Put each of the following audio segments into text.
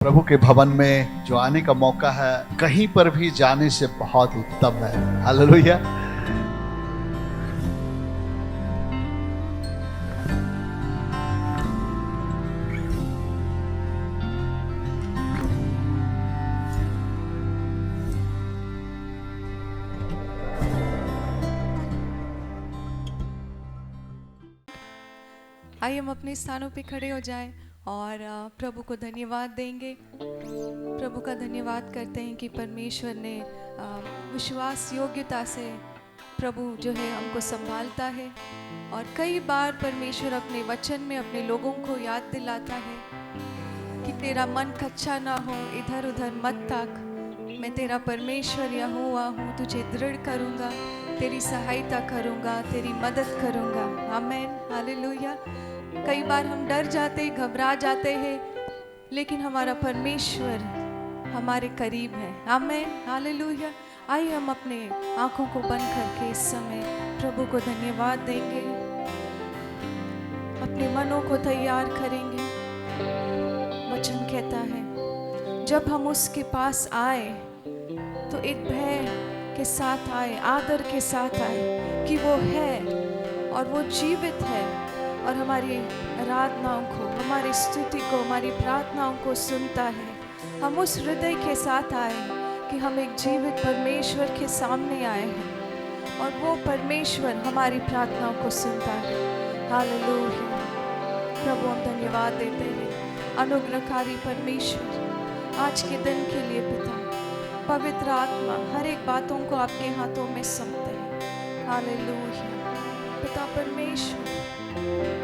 प्रभु के भवन में जो आने का मौका है, कहीं पर भी जाने से बहुत उत्तम है। हालेलुया। आइए हम अपने स्थानों पे खड़े हो जाएं और प्रभु को धन्यवाद देंगे। प्रभु का धन्यवाद करते हैं कि परमेश्वर ने विश्वास योग्यता से प्रभु जो है हमको संभालता है। और कई बार परमेश्वर अपने वचन में अपने लोगों को याद दिलाता है कि तेरा मन कच्चा ना हो, इधर उधर मत ताक, मैं तेरा परमेश्वर यहोवा हूँ, तुझे दृढ़ करूँगा, तेरी सहायता करूँगा, तेरी मदद करूँगा। आमीन, हालेलुया। कई बार हम डर जाते, घबरा जाते हैं, लेकिन हमारा परमेश्वर हमारे करीब है। आमीन, हालेलुया। आइए हम अपने आंखों को बंद करके इस समय प्रभु को धन्यवाद देंगे, अपने मनों को तैयार करेंगे। वचन कहता है जब हम उसके पास आए तो एक भय के साथ आए, आदर के साथ आए कि वो है और वो जीवित है और हमारी आराधनाओं को, हमारी स्तुति को, हमारी प्रार्थनाओं को सुनता है। हम उस हृदय के साथ आए कि हम एक जीवित परमेश्वर के सामने आए हैं और वो परमेश्वर हमारी प्रार्थनाओं को सुनता है। हालेलुया। प्रभु हम धन्यवाद देते हैं अनुग्रहकारी परमेश्वर, आज के दिन के लिए पिता, पवित्र आत्मा हर एक बातों को आपके हाथों में सौंपते हैं। हालेलुया। पिता परमेश्वर,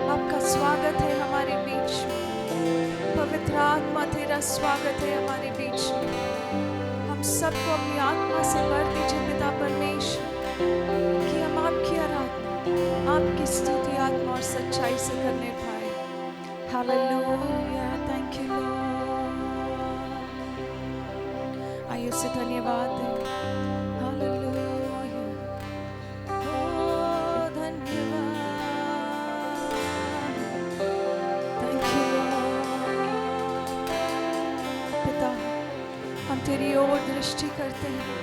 आपका स्वागत है हमारे बीच में। पवित्र आत्मा तेरा स्वागत है हमारे बीच में। हम सबको अपनी आत्मा से भर दीजिए पिता परमेश्वर, कि हम आपकी आराधना, आपकी स्तुति आत्मा और सच्चाई से करने पाए। Hallelujah, thank you Lord. आइए उसे धन्यवाद दें। हालेलुया, ओ धन्यवाद, थैंक यू लॉर्ड। पिता, हम तेरी ओर दृष्टि करते हैं।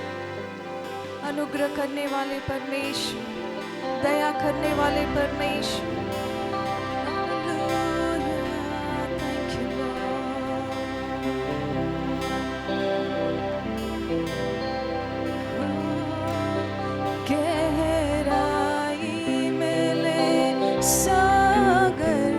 अनुग्रह करने वाले परमेश्वर, दया करने वाले परमेश्वर, सागर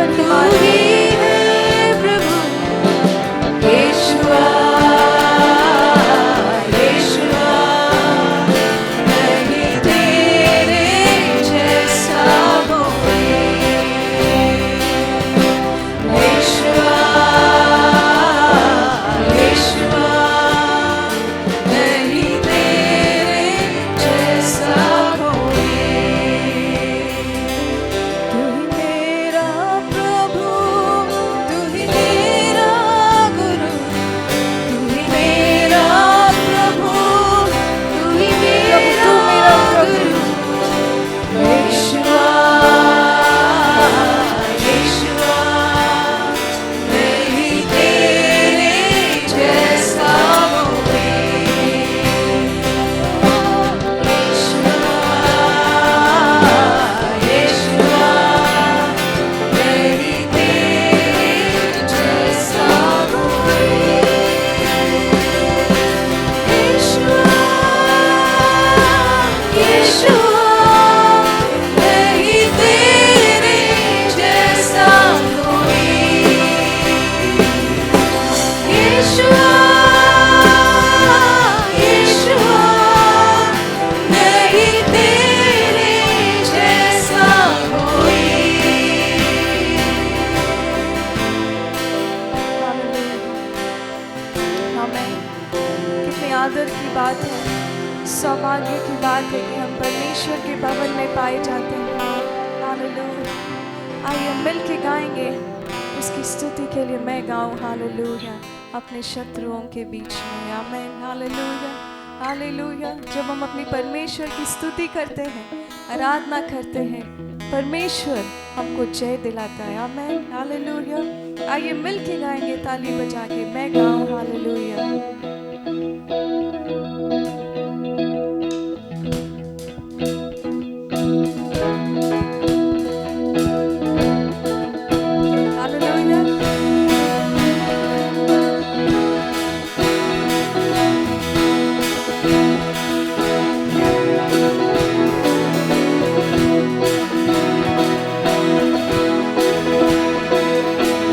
जीवन तू के मार्ग ही में। है प्रभु यीशुआ यीशुआ नहीं तेरे जैसा कोई यीशुआ यीशुआ नहीं तेरे जैसा कोई तू ही मेरा प्रभु तू ही मेरा गुरु तू ही मेरा प्रभु तू ही मेरा गुरु यीशुआ यीशुआ नहीं तेरे जैसा कोई यीशुआ यीशुआ नहीं तेरे जैसा कोई यीशुआ यीशुआ नहीं तेरे जैसा कोई यीशुआ यीशुआ नहीं तेरे जैसा कोई आमीन। कितने आदर की बात है, सौभाग्य की बात है कि हम परमेश्वर के भवन में पाए जाते हैं। हालेलुया। आइए मिल के गाएंगे उसकी स्तुति के लिए। मैं गाऊं हालेलुया अपने शत्रुओं के बीच में। आमीन। Hallelujah hallelujah. जब हम अपनी परमेश्वर की स्तुति करते हैं, आराधना करते हैं, परमेश्वर हमको जय दिलाता है। आमीन। हालेलुया। आइए मिल के गाएंगे ताली बजा के। मैं गाऊं हालेलुया। हालेलुया।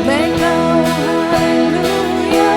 मैं गाऊं हालेलुया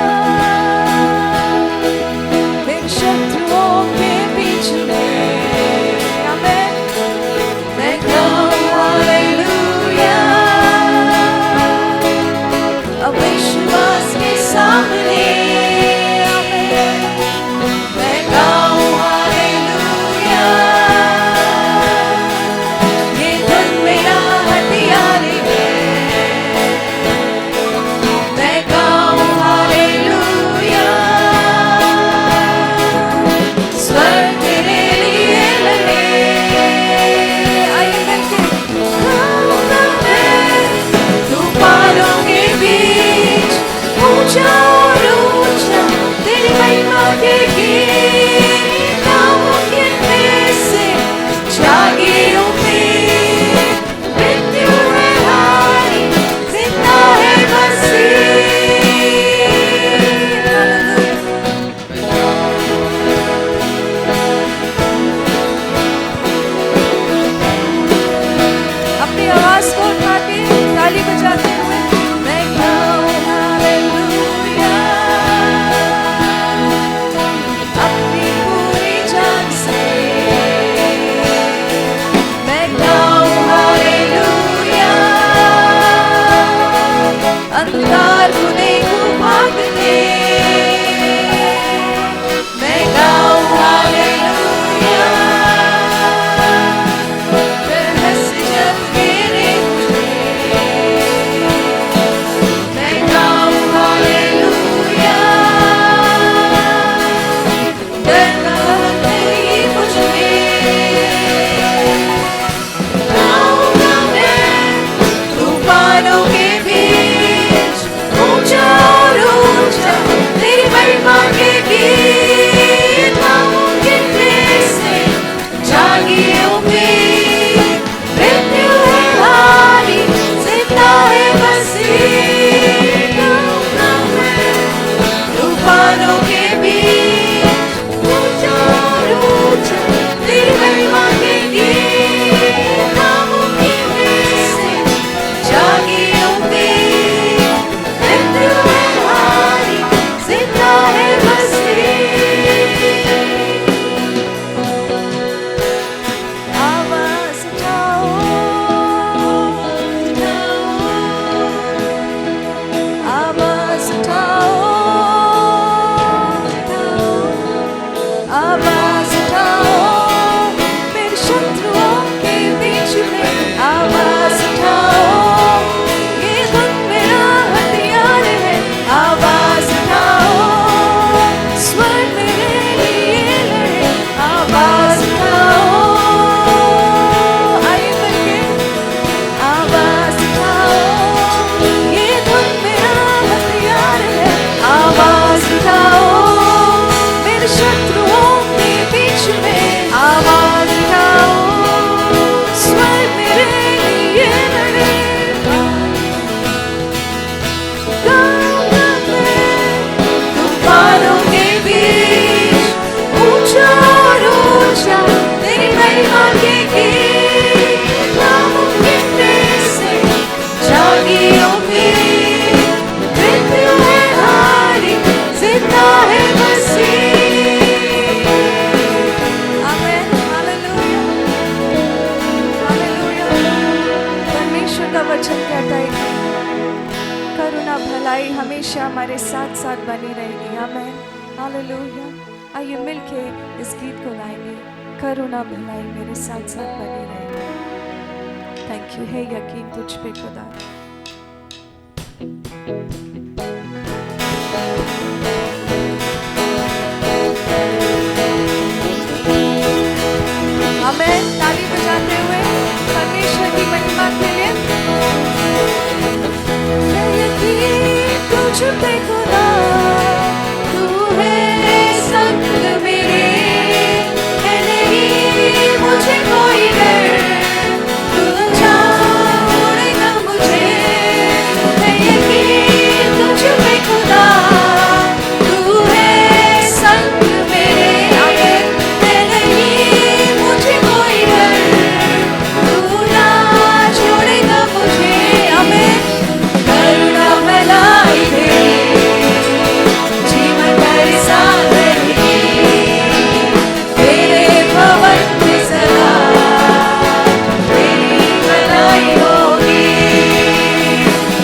वचन कहता है कि करुणा भलाई हमेशा हमारे साथ साथ बनी रहेगी। आमेन, हालेलुया। आइए मिलके इस गीत को गाएंगे, करुणा भलाई मेरे साथ साथ बनी रहेगी। Thank you. है यकीन तुझ पे खुदा। आमेन। ताली बजाते हुए परमेश्वर की महिमा के लिए। है यकीन तुझ पे खुदा, तू है संग मेरे, है नहीं मुझे कोई डर, तू छोड़ेगा मुझे। है यकीन तुझ पे खुदा, तू है संग मेरे, है नहीं मुझे कोई डर, तू ना छोड़ेगा मुझे। आमीन। करुणा भलाई तेरी जीवन भर साथ रहेगी, तेरे भवन में सदा तेरी भलाई होगी।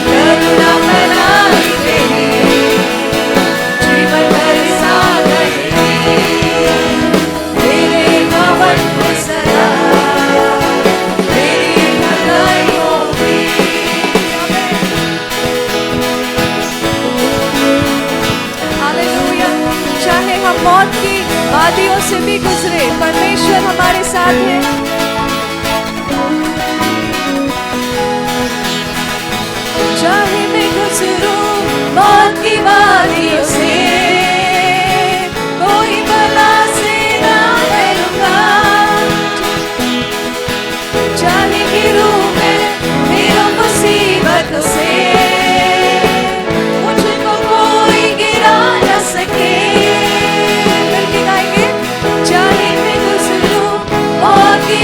करुणा भलाई तेरी जीवन भर साथ रहेगी, तेरे भवन में सदा तेरी भलाई होगी। हालेलुया। चाहे हम मौत की वादियों से भी गुजरे, परमेश्वर हमारे साथ है। चाहे मैं गुजरूं मौत की वादियों से, कोई बला से ना डरूंगा। चाहे गिरूं मैं मेरों मुसीबतों से, मुझको कोई गिरा न सके। मिलके गाएंगे। चाहे मैं गुजरूं मौत की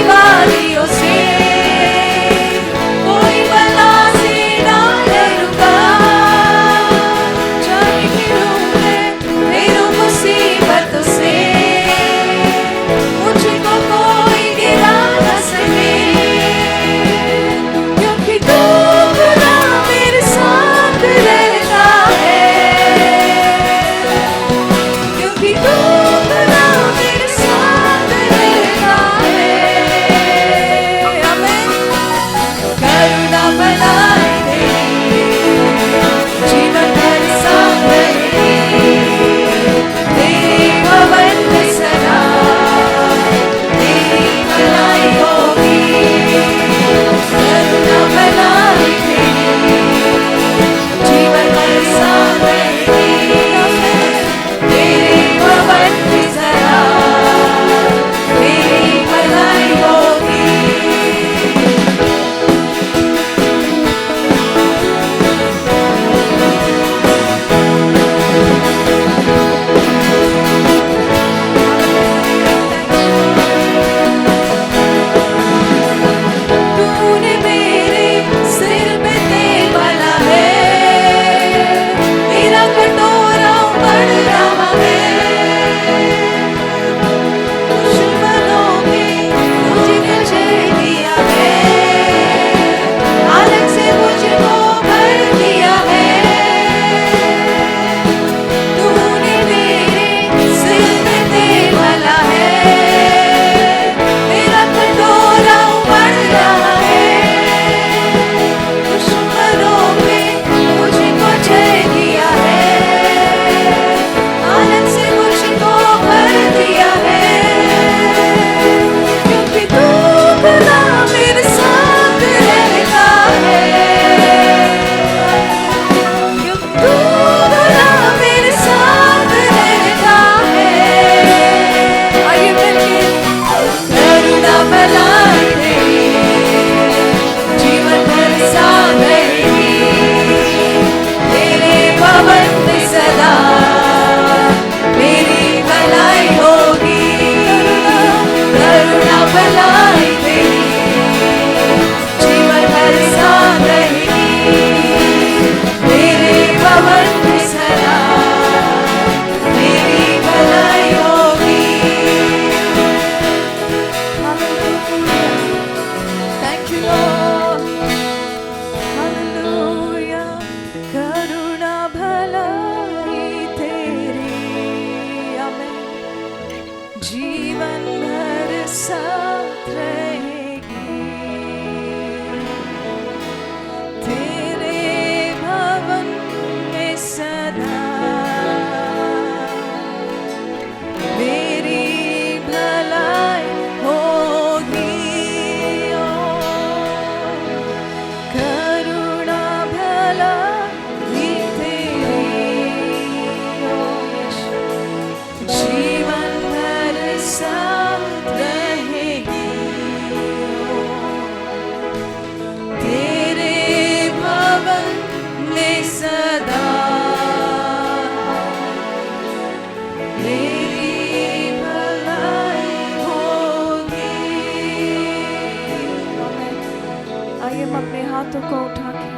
अपने हाथों को उठा के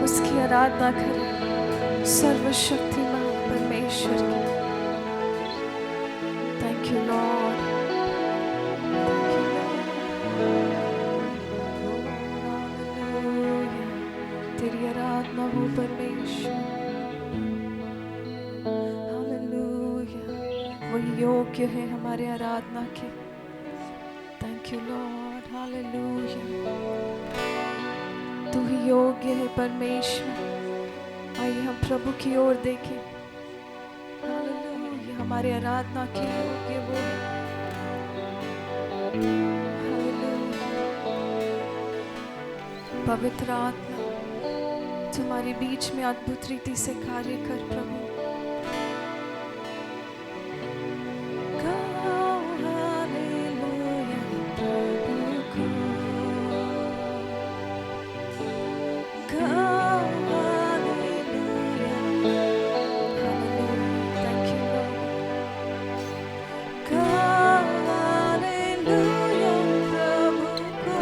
उसकी आराधना करें, सर्वशक्तिमान परमेश्वर की। थैंक यू लॉर्ड, तेरी आराधना हो परमेश्वर। हालेलुया, वो योग्य है हमारे आराधना के। थैंक यू लॉर्ड, हालेलुया, तू ही योग्य है परमेश्वर। आइए हम प्रभु की ओर देखें। हालेलुया, हमारे आराधना के योग्य वो है। हालेलुया, पवित्र आत्मा तुम्हारे बीच में अद्भुत रीति से कार्य कर प्रभु। गाओ हालेलुया प्रभु को, गाओ hallelujah, hallelujah, thank you Lord. गाओ हालेलुया प्रभु को,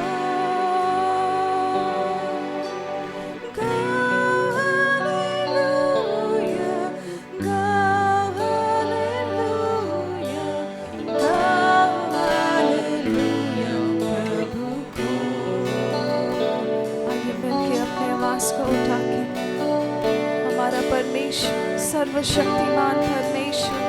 को उठा के हमारा परमेश्वर, सर्वशक्तिमान परमेश्वर,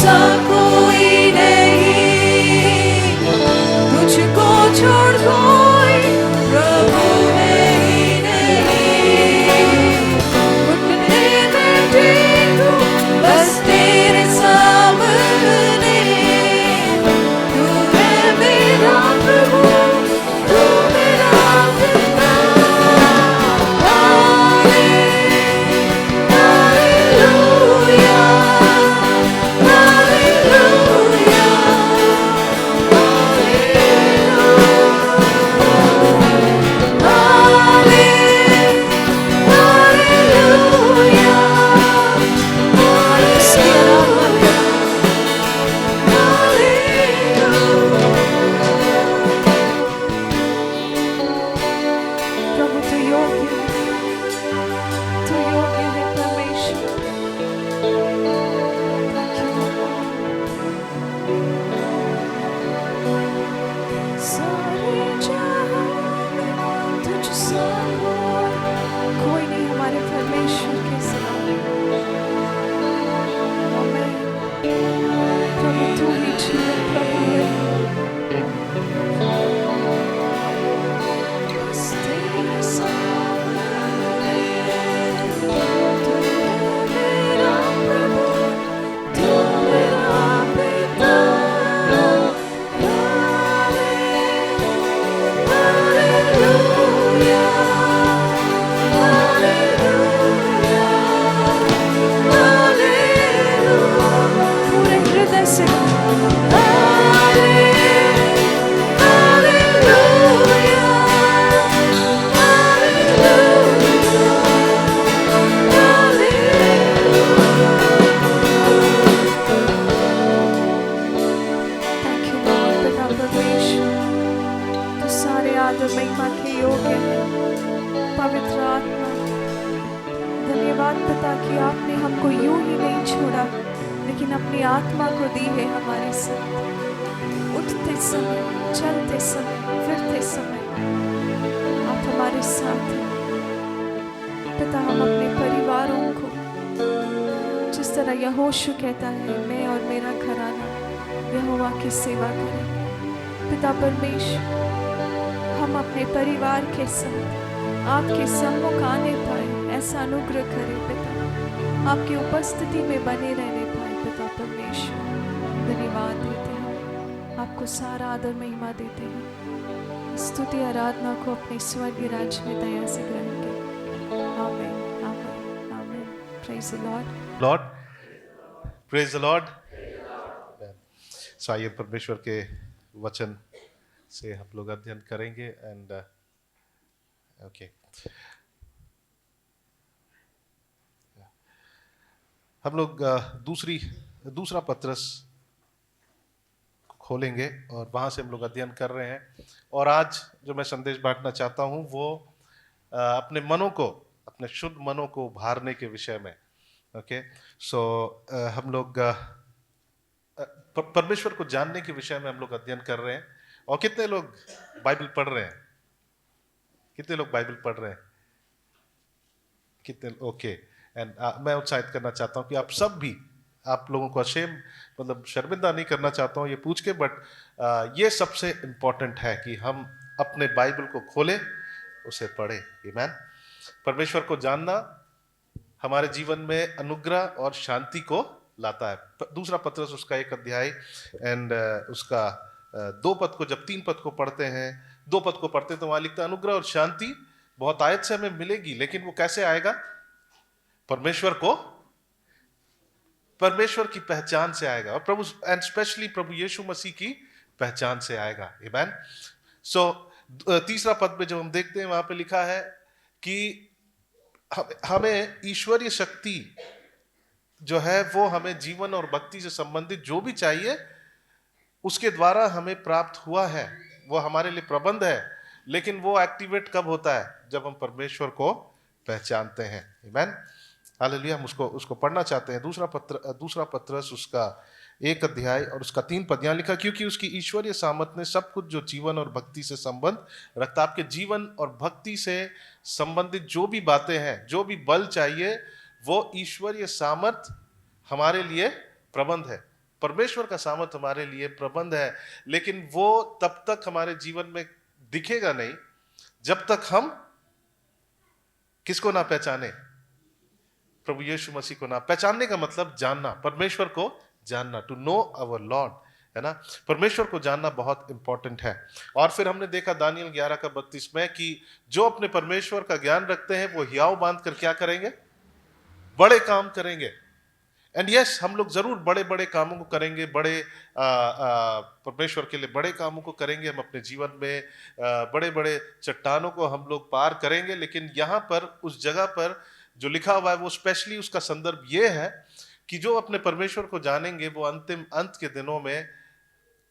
सा कोई नहीं, तुझको छोड़ कोई प्रभु है ही नहीं। घुटने में टेकूं बस तेरे सामने, तू है मेरा प्रभु, तू मेरा पिता। हालेलुया, हालेलुया, हालेलुया, प्रभु तू योग्य है परमेश्वर। Thank you, Lord। सारे जहां में तुझसा कोई नहीं हमारे परमेश्वर के सिवा। आमीन। प्रभु तू ही जीवन प्रभु है। बस तेरे सामने, तू मेरा प्रभु, तू मेरा पिता। हालेलुया, हालेलुया, हालेलुया, पूरे हृदय से हालेलुया, थैंक यू लॉर्ड। पिता परमेश्वर तो सारे आदर महिमा के योग्य है। पवित्र आत्मा धन्यवाद पिता कि आपने हमको यूं ही नहीं छोड़ा, लेकिन अपनी आत्मा को दी है हमारे साथ। उठते समय, चलते समय, फिरते समय आप हमारे साथ हैं। पिता हम अपने परिवारों को जिस तरह यहोशू कहता है, मैं और मेरा घराना यहोवा की सेवा करेंगे। पिता परमेश्वर हम अपने परिवार के साथ आपके सम्मुख आने पाए, ऐसा अनुग्रह करें पिता। आपकी उपस्थिति में बने रहने पाए पिता परमेश्वर। धन्यवाद देते हैं, आपको सारा आदर महिमा देते हैं। स्तुति आराधना को अपने स्वर्गीय राज्य में दया से ग्रहण करें। आमीन, आमीन, आमीन। Praise the Lord. Lord, praise the Lord. आइए परमेश्वर के वचन से हम लोग अध्ययन करेंगे। एंड ओके, हम लोग दूसरा पत्रस खोलेंगे और वहाँ से हम लोग अध्ययन कर रहे हैं। और आज जो मैं संदेश बांटना चाहता हूँ वो अपने मनों को, अपने शुद्ध मनों को उभारने के विषय में। ओके, सो हम लोग परमेश्वर को जानने के विषय में हम लोग अध्ययन कर रहे हैं। और कितने लोग बाइबल पढ़ रहे हैं? कितने लोग बाइबल पढ़ रहे हैं? कितने? ओके। एंड मैं उत्साहित करना चाहता हूँ कि आप सब भी, आप लोगों को मतलब शर्मिंदा नहीं करना चाहता हूँ ये पूछ के, बट ये सबसे इम्पोर्टेंट है कि हम अपने बाइबल को खोलें, उसे पढ़ें। आमीन। परमेश्वर को जानना हमारे जीवन में अनुग्रह और शांति को लाता है। दूसरा पत्रस उसका 1 अध्याय एंड उसका 2 पद को, जब 3 पद को पढ़ते हैं, 2 पद को पढ़ते हैं तो वहां लिखता है अनुग्रह और शांति बहुत आयत से हमें मिलेगी, लेकिन वो कैसे आएगा? परमेश्वर की पहचान से आएगा, और प्रभु एंड स्पेशली प्रभु यीशु मसीह की पहचान से आएगा। आमीन। सो तीसरा पद में जो हम देखते हैं वहां पे लिखा है कि हमें ईश्वरीय शक्ति जो है वो हमें जीवन और भक्ति से संबंधित जो भी चाहिए उसके द्वारा हमें प्राप्त हुआ है, वो हमारे लिए प्रबंध है। लेकिन वो एक्टिवेट कब होता है? जब हम परमेश्वर को पहचानते हैं। आमीन, हालेलुया। हम उसको पढ़ना चाहते हैं। दूसरा पत्रस उसका 1 अध्याय और उसका 3 पद यहाँ लिखा, क्योंकि उसकी ईश्वरीय सामर्थ ने सब कुछ जो जीवन और भक्ति से संबंध रखता, आपके जीवन और भक्ति से संबंधित जो भी बातें हैं, जो भी बल चाहिए, वो ईश्वरीय सामर्थ हमारे लिए प्रबंध है। परमेश्वर का सामर्थ हमारे लिए प्रबंध है, लेकिन वो तब तक हमारे जीवन में दिखेगा नहीं जब तक हम किसको ना पहचाने, प्रभु यीशु मसीह को ना पहचानने का मतलब जानना, परमेश्वर को जानना, टू नो अवर लॉर्ड, है ना। परमेश्वर को जानना बहुत इंपॉर्टेंट है। और फिर हमने देखा दानियल 11:32 में कि जो अपने परमेश्वर का ज्ञान रखते हैं वो हियाव बांध कर क्या करेंगे, बड़े काम करेंगे। एंड यस, हम लोग जरूर बड़े बड़े कामों को करेंगे, बड़े परमेश्वर के लिए बड़े कामों को करेंगे। हम अपने जीवन में बड़े बड़े चट्टानों को हम लोग पार करेंगे, लेकिन यहाँ पर उस जगह पर जो लिखा हुआ है वो स्पेशली उसका संदर्भ ये है कि जो अपने परमेश्वर को जानेंगे वो अंत के दिनों में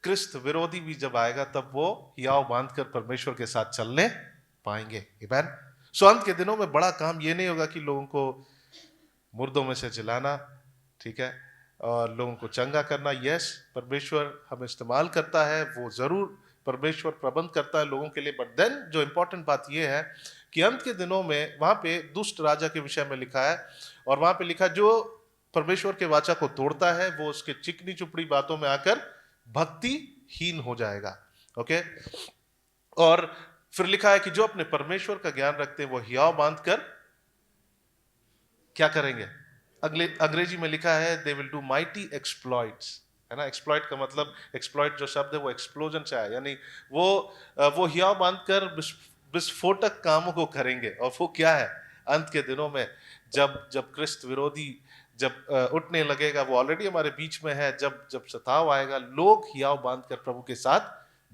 क्रिस्त विरोधी भी जब आएगा तब वो हियाव बांधकर परमेश्वर के साथ चलने पाएंगे। आमीन। सो अंत के दिनों में बड़ा काम ये नहीं होगा कि लोगों को मुर्दों में से जिलाना, ठीक है, और लोगों को चंगा करना। यस, परमेश्वर हमें इस्तेमाल करता है, वो जरूर परमेश्वर प्रबंध करता है लोगों के लिए। बट देन जो इंपॉर्टेंट बात यह है कि अंत के दिनों में वहां पे दुष्ट राजा के विषय में लिखा है, और वहां पे लिखा जो परमेश्वर के वाचा को तोड़ता है वो उसके चिकनी चुपड़ी बातों में आकर भक्तिहीन हो जाएगा। ओके, और फिर लिखा है कि जो अपने परमेश्वर का ज्ञान रखते हैं वो हियाव बांधकर क्या करेंगे, अंग्रेजी में लिखा है they will do mighty exploits, है ना। एक्सप्लॉइट का मतलब, एक्सप्लॉइट जो शब्द है वो एक्सप्लोजन से आया, यानी वो हियाव बांधकर विस्फोटक कामों को करेंगे। और वो क्या है, अंत के दिनों में जब क्रिस्त विरोधी जब उठने लगेगा, वो ऑलरेडी हमारे बीच में है, जब सताव आएगा लोग हियाव बांधकर प्रभु के साथ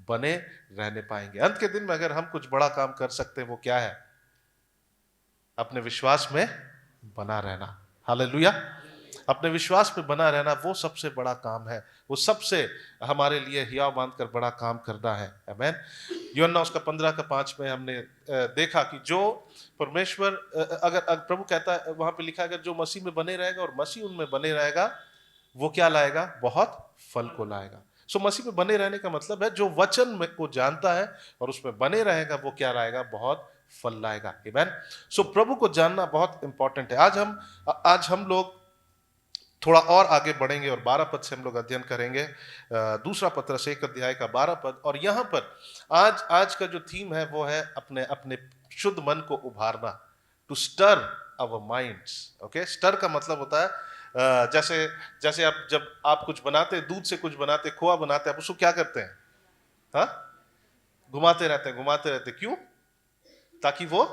बने रहने पाएंगे। अंत के दिन में अगर हम कुछ बड़ा काम कर सकते हैं वो क्या है, अपने विश्वास में बना रहना। हालेलुया। अपने विश्वास पे बना रहना वो सबसे बड़ा काम है, वो सबसे हमारे लिए हियाव बांधकर बड़ा काम करना है। आमीन। यूहन्ना उसका 15:5 में हमने देखा कि जो परमेश्वर अगर प्रभु कहता है, वहां पे लिखा है अगर जो मसीह में बने रहेगा और मसीह उनमें बने रहेगा वो क्या लाएगा, बहुत फल को लाएगा। सो मसीह में बने रहने का मतलब है जो वचन में को जानता है और उसमें बने रहेगा वो क्या लाएगा, बहुत फल लाएगा। आमीन। सो प्रभु को जानना बहुत इंपॉर्टेंट है। आज हम लोग थोड़ा और आगे बढ़ेंगे और 12 पद से हम लोग अध्ययन करेंगे, दूसरा पत्रस 1 अध्याय का 12 पद। और यहाँ पर आज का जो थीम है वो है अपने अपने शुद्ध मन को उभारना, to stir our minds. Okay, stir का मतलब होता है जैसे जब आप कुछ बनाते, दूध से कुछ बनाते, खोआ बनाते, आप उसको क्या करते हैं, हाँ, घुमाते रहते। क्यों? ताकि वो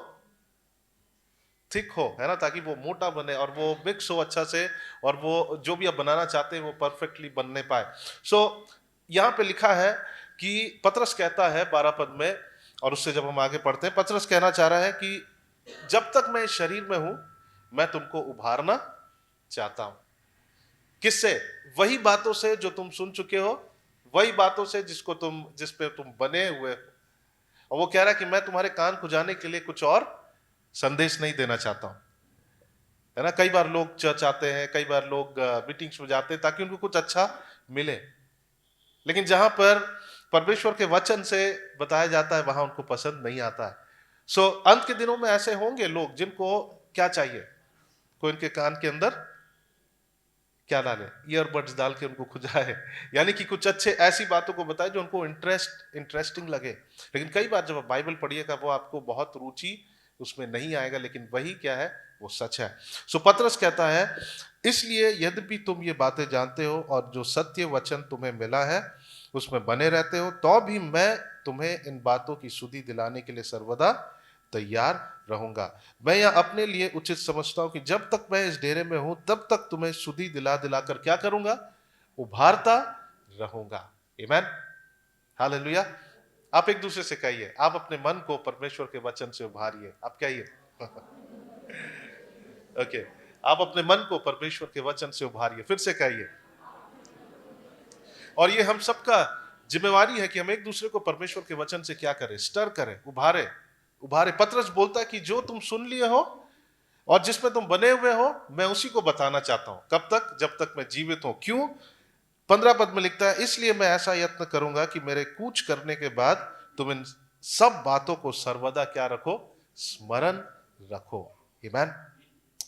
थिक हो, है ना, ताकि वो मोटा बने और वो मिक्स हो अच्छा से, और वो जो भी आप बनाना चाहते हैं वो परफेक्टली बनने पाए। सो यहाँ पे लिखा है कि पतरस कहता है 12 पद में, और उससे जब हम आगे पढ़ते हैं, पतरस कहना चाह रहा है कि जब तक मैं इस शरीर में हूं मैं तुमको उभारना चाहता हूं। किससे? वही बातों से जो तुम सुन चुके हो, वही बातों से जिस पे तुम बने हुए हो। और वो कह रहा है कि मैं तुम्हारे कान खुजाने के लिए कुछ और संदेश नहीं देना चाहता हूं, है ना। कई बार लोग चर्च आते हैं, कई बार लोग मीटिंग्स में जाते हैं ताकि उनको कुछ अच्छा मिले, लेकिन जहां पर परमेश्वर के वचन से बताया जाता है वहां उनको पसंद नहीं आता है। सो अंत के दिनों में ऐसे होंगे लोग जिनको क्या चाहिए, कोई उनके कान के अंदर क्या डाले, ईयरबड्स डाल के उनको खुजाए, यानी कि कुछ अच्छे ऐसी बातों को बताए जो उनको इंटरेस्टिंग लगे। लेकिन कई बार जब आप बाइबल पढ़िएगा वो आपको बहुत रुचि उसमें नहीं आएगा, लेकिन वही क्या है, वो सच है। सो पतरस कहता है, इसलिए यद्यपि तुम ये बातें जानते हो और जो सत्य वचन तुम्हें मिला है उसमें बने रहते हो, तो भी मैं तुम्हें इन बातों की सुधि दिलाने के लिए सर्वदा तैयार रहूंगा। मैं यह अपने लिए उचित समझता हूं कि जब तक मैं इस डेरे में हूं तब तक तुम्हें सुधि दिलाकर क्या करूंगा, उभारता रहूंगा। आमीन। हालेलुया। आप एक दूसरे से कहिए, आप अपने मन को परमेश्वर के वचन से उभारिए। आप कहिए ओके, आप अपने मन को परमेश्वर के वचन से उभारिए। फिर से कहिए। और ये हम सबका जिम्मेवारी है कि हम एक दूसरे को परमेश्वर के वचन से क्या करें, स्टर करें, उभारे। पतरस बोलता है कि जो तुम सुन लिए हो और जिसमें तुम बने हुए हो मैं उसी को बताना चाहता हूं। कब तक? जब तक मैं जीवित हूं। क्यों? 15 पद में लिखता है, इसलिए मैं ऐसा यत्न करूंगा कि मेरे कूच करने के बाद तुम इन सब बातों को सर्वदा क्या रखो, स्मरण रखो। आमीन।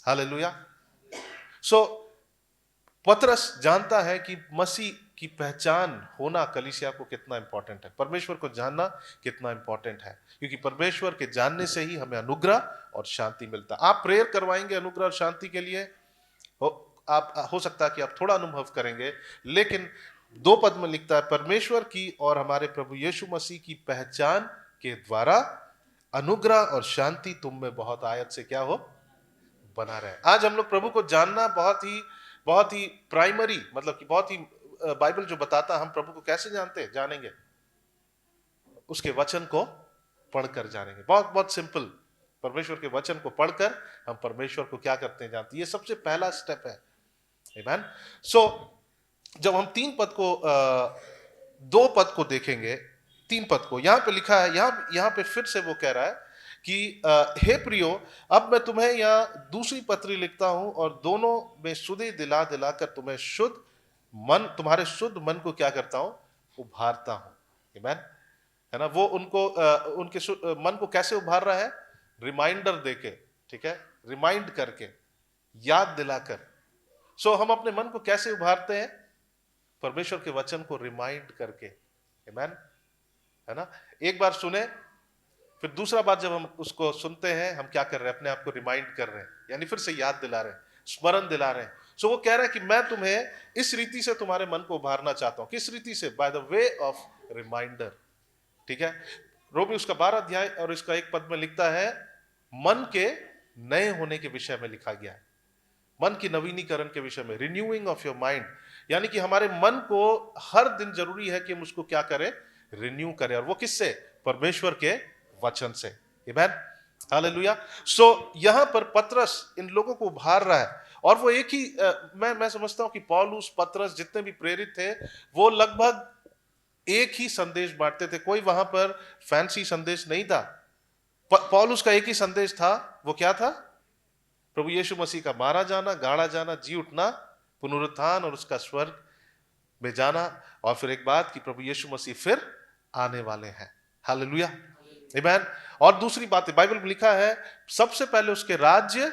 हालेलुया। सो पतरस जानता है कि मसीह की पहचान होना कलीसिया को कितना इंपॉर्टेंट है, परमेश्वर को जानना कितना इंपॉर्टेंट है, क्योंकि परमेश्वर के जानने से ही हमें अनुग्रह और शांति मिलता है। आप प्रेयर करवाएंगे अनुग्रह और शांति के लिए, हो सकता है कि आप थोड़ा अनुभव करेंगे, लेकिन 2 पद में लिखता है परमेश्वर की और हमारे प्रभु यीशु मसीह की पहचान के द्वारा अनुग्रह और शांति तुम में बहुत आयत से क्या हो, बना रहे। आज हम लोग प्रभु को जानना बहुत ही प्राइमरी, मतलब कि बहुत ही बाइबल जो बताता है हम प्रभु को कैसे जानेंगे, उसके वचन को पढ़कर जानेंगे। बहुत बहुत सिंपल, परमेश्वर के वचन को पढ़कर हम परमेश्वर को क्या करते हैं, जानते हैं। ये सबसे पहला स्टेप है। आमीन। सो जब हम 2 पद को देखेंगे, 3 पद को यहां पे लिखा है, यहां पे फिर से वो कह रहा है कि हे प्रियो, अब मैं तुम्हें यहाँ दूसरी पत्री लिखता हूं और दोनों में सुधि दिला दिलाकर तुम्हारे शुद्ध मन को क्या करता हूं, उभारता हूं। आमीन, है ना। वो उनके मन को कैसे उभार रहा है, रिमाइंडर देके, ठीक है, रिमाइंड करके, याद दिलाकर। सो हम अपने मन को कैसे उभारते हैं, परमेश्वर के वचन को रिमाइंड करके। आमीन, है ना। एक बार सुने, फिर दूसरा बार जब हम उसको सुनते हैं, हम क्या कर रहे हैं, अपने आप को रिमाइंड कर रहे हैं, यानी फिर से याद दिला रहे हैं, स्मरण दिला रहे हैं। सो वो कह रहा है कि मैं तुम्हें इस रीति से तुम्हारे मन को उभारना चाहता हूं। किस रीति से? By the way of reminder, ठीक है। रोमी उसका 12 अध्याय और इसका 1 पद में लिखता है, मन के नए होने के विषय में लिखा गया है, मन की नवीनीकरण के विषय में, रिन्यूइंग ऑफ योर माइंड, यानी कि हमारे मन को हर दिन जरूरी है कि हम उसको क्या करें, रिन्यू करें। और वो किससे? परमेश्वर के वचन से। आमीन, हालेलुया। सो यहां पर पतरस इन लोगों को उभार रहा है, और वो एक ही मैं समझता हूं कि पौलुस, पतरस जितने भी प्रेरित थे, वो लगभग एक ही संदेश बांटते थे। कोई वहां पर फैंसी संदेश नहीं था। पौलुस का एक ही संदेश था। वो क्या था? प्रभु यीशु मसीह का मारा जाना, गाड़ा जाना, जी उठना, पुनरुत्थान और उसका स्वर्ग में जाना, और फिर एक बात कि प्रभु यीशु मसीह फिर आने वाले हैं। हालेलुया, आमीन। और दूसरी बात बाइबल में लिखा है, सबसे पहले उसके राज्य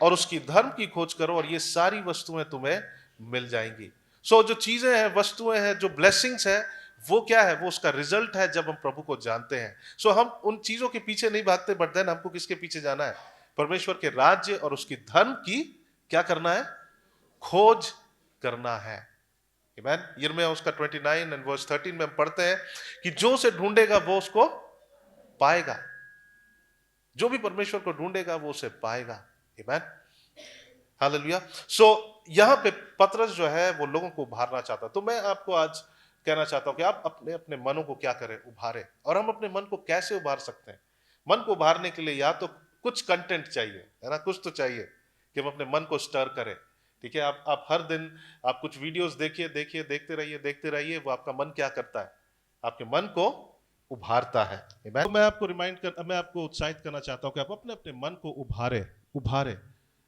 और उसकी धर्म की खोज करो और ये सारी वस्तुएं तुम्हें मिल जाएंगी। सो जो चीजें हैं, वस्तुएं हैं, जो ब्लेसिंग्स है, वो क्या है? वो उसका रिजल्ट है जब हम प्रभु को जानते हैं। सो हम उन चीजों के पीछे नहीं भागते, बट देन हमको किसके पीछे जाना है? परमेश्वर के राज्य और उसकी धर्म की क्या करना है? खोज करना है। आमीन। यिर्मयाह उसका 29 एंड वर्स 13 में हम पढ़ते हैं कि जो उसे ढूंढेगा वो उसको पाएगा। जो भी परमेश्वर को ढूंढेगा वो उसे पाएगा। आमीन, हालेलुया। सो यहां पे पतरस जो है वो लोगों को उभारना चाहता। तो मैं आपको आज कहना चाहता हूं कि आप अपने अपने मनों को क्या करें? उभारें। और हम अपने मन को कैसे उभार सकते हैं? मन को उभारने के लिए या तो कुछ कंटेंट चाहिए, है ना, कुछ तो चाहिए कि हम अपने मन को स्टर करें। ठीक है, आप हर दिन आप कुछ वीडियोस देखते रहिए। वो आपका मन क्या करता है? आपके मन को उभारता है। तो मैं आपको उत्साहित करना चाहता हूं कि आप अपने अपने मन को उभारे।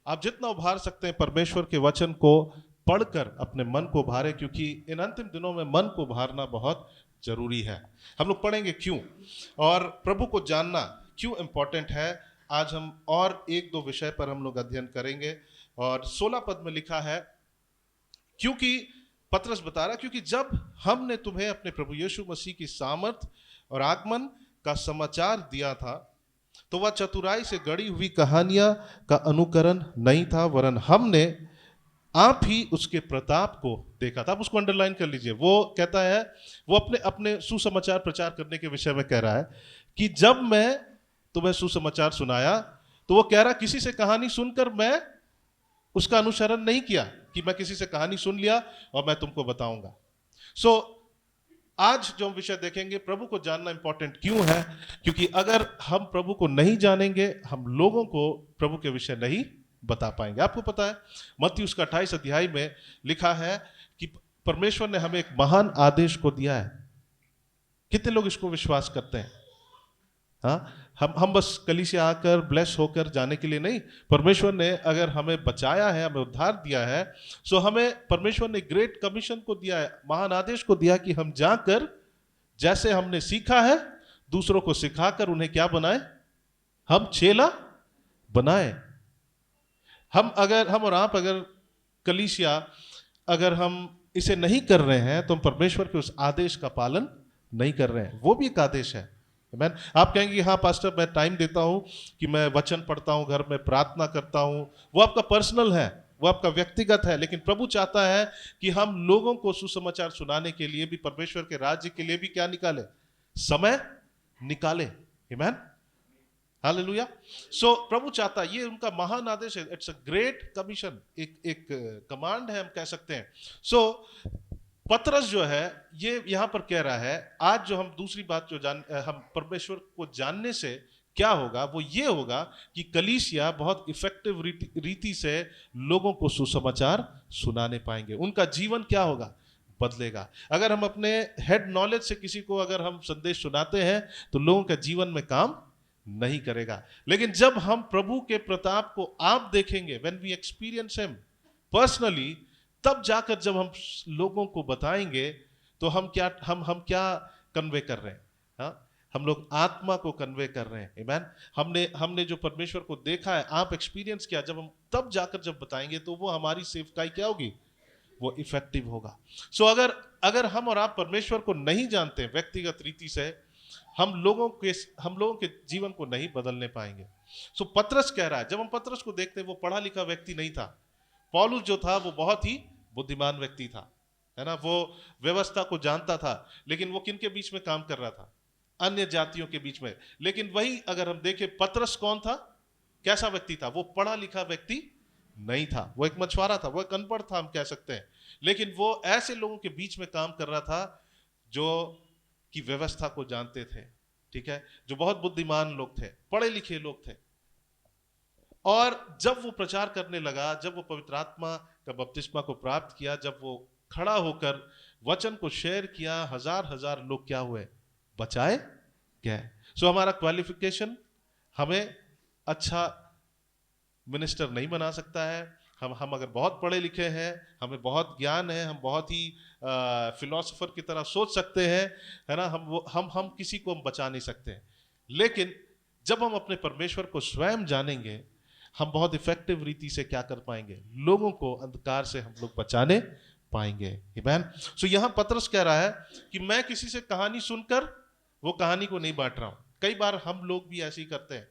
आप जितना उभार सकते हैं परमेश्वर के वचन को पढ़कर अपने मन को उभारे, क्योंकि इन अंतिम दिनों में मन को उभारना बहुत जरूरी है। हम लोग पढ़ेंगे क्यों, और प्रभु को जानना क्यों इंपॉर्टेंट है। आज हम और 1-2 विषय पर हम लोग अध्ययन करेंगे। और 16 पद में लिखा है, क्योंकि पतरस बता रहा, क्योंकि जब हमने तुम्हें अपने प्रभु यीशु मसीह की सामर्थ और आगमन का समाचार दिया था, तो वह चतुराई से गढ़ी हुई कहानियां का अनुकरण नहीं था, वरन हमने आप ही उसके प्रताप को देखा था। आप उसको अंडरलाइन कर लीजिए। वो कहता है, वो अपने सुसमाचार प्रचार करने के विषय में कह रहा है कि जब मैं तुम्हें सुसमाचार सुनाया, तो वो कह रहा किसी से कहानी सुनकर मैं उसका अनुसरण नहीं किया, कि मैं किसी से कहानी सुन लिया और मैं तुमको बताऊंगा। सो आज जो हम विषय देखेंगे, प्रभु को जानना इंपॉर्टेंट क्यों है, क्योंकि अगर हम प्रभु को नहीं जानेंगे, हम लोगों को प्रभु के विषय नहीं बता पाएंगे। आपको पता है मत्ती उसका 28 अध्याय में लिखा है कि परमेश्वर ने हमें एक महान आदेश को दिया है। कितने लोग इसको विश्वास करते हैं? हाँ, हम बस कलीसिया आकर ब्लेस होकर जाने के लिए नहीं। परमेश्वर ने अगर हमें बचाया है, हमें उद्धार दिया है, सो हमें परमेश्वर ने ग्रेट कमीशन को दिया है, महान आदेश को दिया कि हम जाकर जैसे हमने सीखा है दूसरों को सिखाकर उन्हें क्या बनाए? हम चेला बनाए। हम और आप अगर कलीसिया अगर हम इसे नहीं कर रहे हैं तो हम परमेश्वर के उस आदेश का पालन नहीं कर रहे हैं। वो भी एक आदेश है। आमीन। आप कहेंगे हाँ पास्टर मैं टाइम देता हूं कि मैं वचन पढ़ता हूं, घर में प्रार्थना करता हूं, वो आपका पर्सनल है, वो आपका व्यक्तिगत है, लेकिन प्रभु चाहता है कि हम लोगों को सुसमाचार सुनाने के लिए भी, परमेश्वर के राज्य के लिए भी क्या निकाले, समय निकाले। आमीन, हालेलुया। सो प्रभु चाहता है, ये उनका महान आदेश है, इट्स अ ग्रेट कमीशन, एक कमांड है हम कह सकते हैं। सो पतरस जो है ये यहां पर कह रहा है, आज जो हम दूसरी बात जो हम परमेश्वर को जानने से क्या होगा, वो ये होगा कि कलीसिया बहुत इफेक्टिव रीति से लोगों को सुसमाचार सुनाने पाएंगे। उनका जीवन क्या होगा, बदलेगा। अगर हम अपने हेड नॉलेज से किसी को अगर हम संदेश सुनाते हैं तो लोगों के जीवन में काम नहीं करेगा। लेकिन जब हम प्रभु के प्रताप को आप देखेंगे, when we experience him personally, तब जाकर जब हम लोगों को बताएंगे तो हम क्या कन्वे कर रहे हैं। हाँ, हम लोग आत्मा को कन्वे कर रहे हैं। आमीन। हमने जो परमेश्वर को देखा है, आप एक्सपीरियंस किया, जब हम तब जाकर जब बताएंगे तो वो हमारी सेवकाई क्या होगी, वो इफेक्टिव होगा। सो अगर हम और आप परमेश्वर को नहीं जानते व्यक्तिगत रीति से, हम लोगों के जीवन को नहीं बदलने पाएंगे। सो पतरस कह रहा है, जब हम पतरस को देखते हैं, वो पढ़ा लिखा व्यक्ति नहीं था। पौलुस जो था वो बहुत ही बुद्धिमान व्यक्ति था, है ना, वो व्यवस्था को जानता था, लेकिन वो किन के बीच में काम कर रहा था, अन्य जातियों के बीच में। लेकिन वही अगर हम देखें, पतरस कौन था, कैसा व्यक्ति था, वो पढ़ा लिखा व्यक्ति नहीं था, वो एक मछुआरा था, वो एक अनपढ़ था हम कह सकते हैं, लेकिन वो ऐसे लोगों के बीच में काम कर रहा था जो कि व्यवस्था को जानते थे, ठीक है, जो बहुत बुद्धिमान लोग थे, पढ़े लिखे लोग थे। और जब वो प्रचार करने लगा, जब वो पवित्र आत्मा का बपतिस्मा को प्राप्त किया, जब वो खड़ा होकर वचन को शेयर किया, हजार हजार लोग क्या हुए, बचाए गए। सो हमारा क्वालिफिकेशन हमें अच्छा मिनिस्टर नहीं बना सकता है। हम अगर बहुत पढ़े लिखे हैं, हमें बहुत ज्ञान है, हम बहुत ही फिलोसोफर की तरह सोच सकते हैं, है ना, हम किसी को हम बचा नहीं सकते। लेकिन जब हम अपने परमेश्वर को स्वयं जानेंगे, हम बहुत इफेक्टिव रीति से क्या कर पाएंगे, लोगों को अंधकार से हम लोग बचाने पाएंगे। आमीन। सो यहां पतरस कह रहा है कि मैं किसी से कहानी सुनकर वो कहानी को नहीं बांट रहा हूं। कई बार हम लोग भी ऐसे ही करते हैं।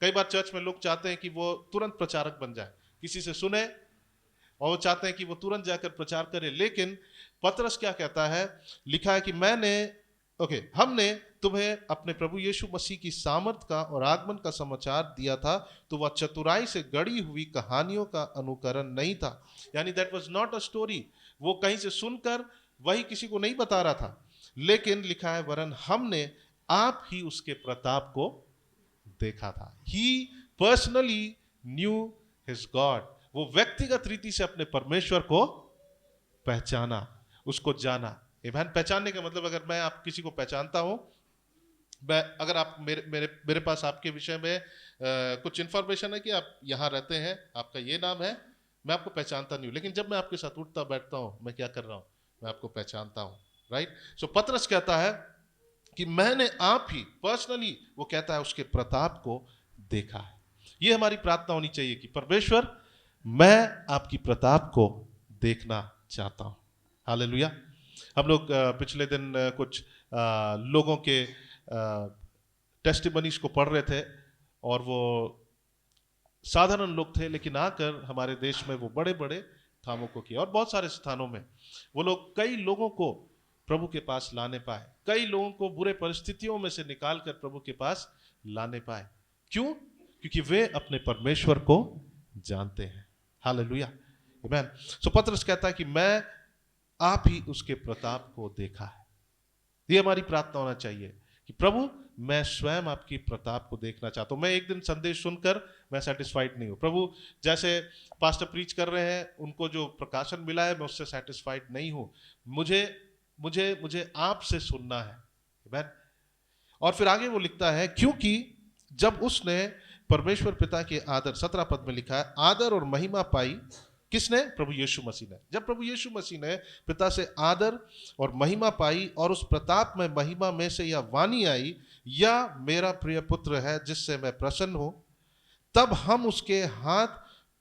कई बार चर्च में लोग चाहते हैं कि वो तुरंत प्रचारक बन जाए, किसी से सुने और वो चाहते हैं कि वो तुरंत जाकर प्रचार करे। लेकिन पतरस क्या कहता है, लिखा है कि हमने तुम्हें अपने प्रभु यीशु मसीह की सामर्थ का और आगमन का समाचार दिया था, तो वह चतुराई से गढ़ी हुई कहानियों का अनुकरण नहीं था। यानी that was not a story, वो कहीं से सुनकर वही किसी को नहीं बता रहा था, लेकिन लिखा है वरन हमने आप ही उसके प्रताप को देखा था। ही पर्सनली न्यू हिज गॉड, वो व्यक्तिगत रीति से अपने परमेश्वर को पहचाना, उसको जाना। आमीन। पहचानने का मतलब, अगर मैं आप किसी को पहचानता हूं, अगर आप मेरे पास आपके विषय में कुछ इंफॉर्मेशन है कि आप यहाँ रहते हैं, आपका ये नाम है, मैं आपको पहचानता नहीं हूँ, लेकिन जब मैं आपके साथ उठता बैठता हूँ, मैं क्या कर रहा हूँ, मैं आपको पहचानता हूँ। राइट। सो पतरस कहता है कि मैंने आप ही पर्सनली, वो कहता है, उसके प्रताप को देखा है। ये हमारी प्रार्थना होनी चाहिए कि परमेश्वर, मैं आपकी प्रताप को देखना चाहता हूं। हालेलुया। हम लोग पिछले दिन कुछ लोगों के टेस्टिमनीज को पढ़ रहे थे, और वो साधारण लोग थे, लेकिन आकर हमारे देश में वो बड़े बड़े कामों को किया, और बहुत सारे स्थानों में वो लोग कई लोगों को प्रभु के पास लाने पाए, कई लोगों को बुरे परिस्थितियों में से निकाल कर प्रभु के पास लाने पाए। क्यों? क्योंकि वे अपने परमेश्वर को जानते हैं। हालेलुया। आमीन। सो पतरस कहता है कि मैं आप ही उसके प्रताप को देखा है। ये हमारी प्रार्थना होना चाहिए कि प्रभु, मैं स्वयं आपकी प्रताप को देखना चाहता हूं। मैं एक दिन संदेश सुनकर मैं सेटिस्फाइड नहीं हूं। प्रभु, जैसे पास्टर प्रीच कर रहे हैं, उनको जो प्रकाशन मिला है, मैं उससे सेटिस्फाइड नहीं हूं। मुझे आपसे सुनना है। आमीन। और फिर आगे वो लिखता है, क्योंकि जब उसने परमेश्वर पिता के आदर, 17 पद में लिखा है, आदर और महिमा पाई, किसने? प्रभु यीशु मसीह ने। जब प्रभु यीशु मसीह ने पिता से आदर और महिमा पाई, और उस प्रताप में महिमा में से यह वाणी आई, यह मेरा प्रिय पुत्र है जिससे मैं प्रसन्न हूं, तब हम उसके हाथ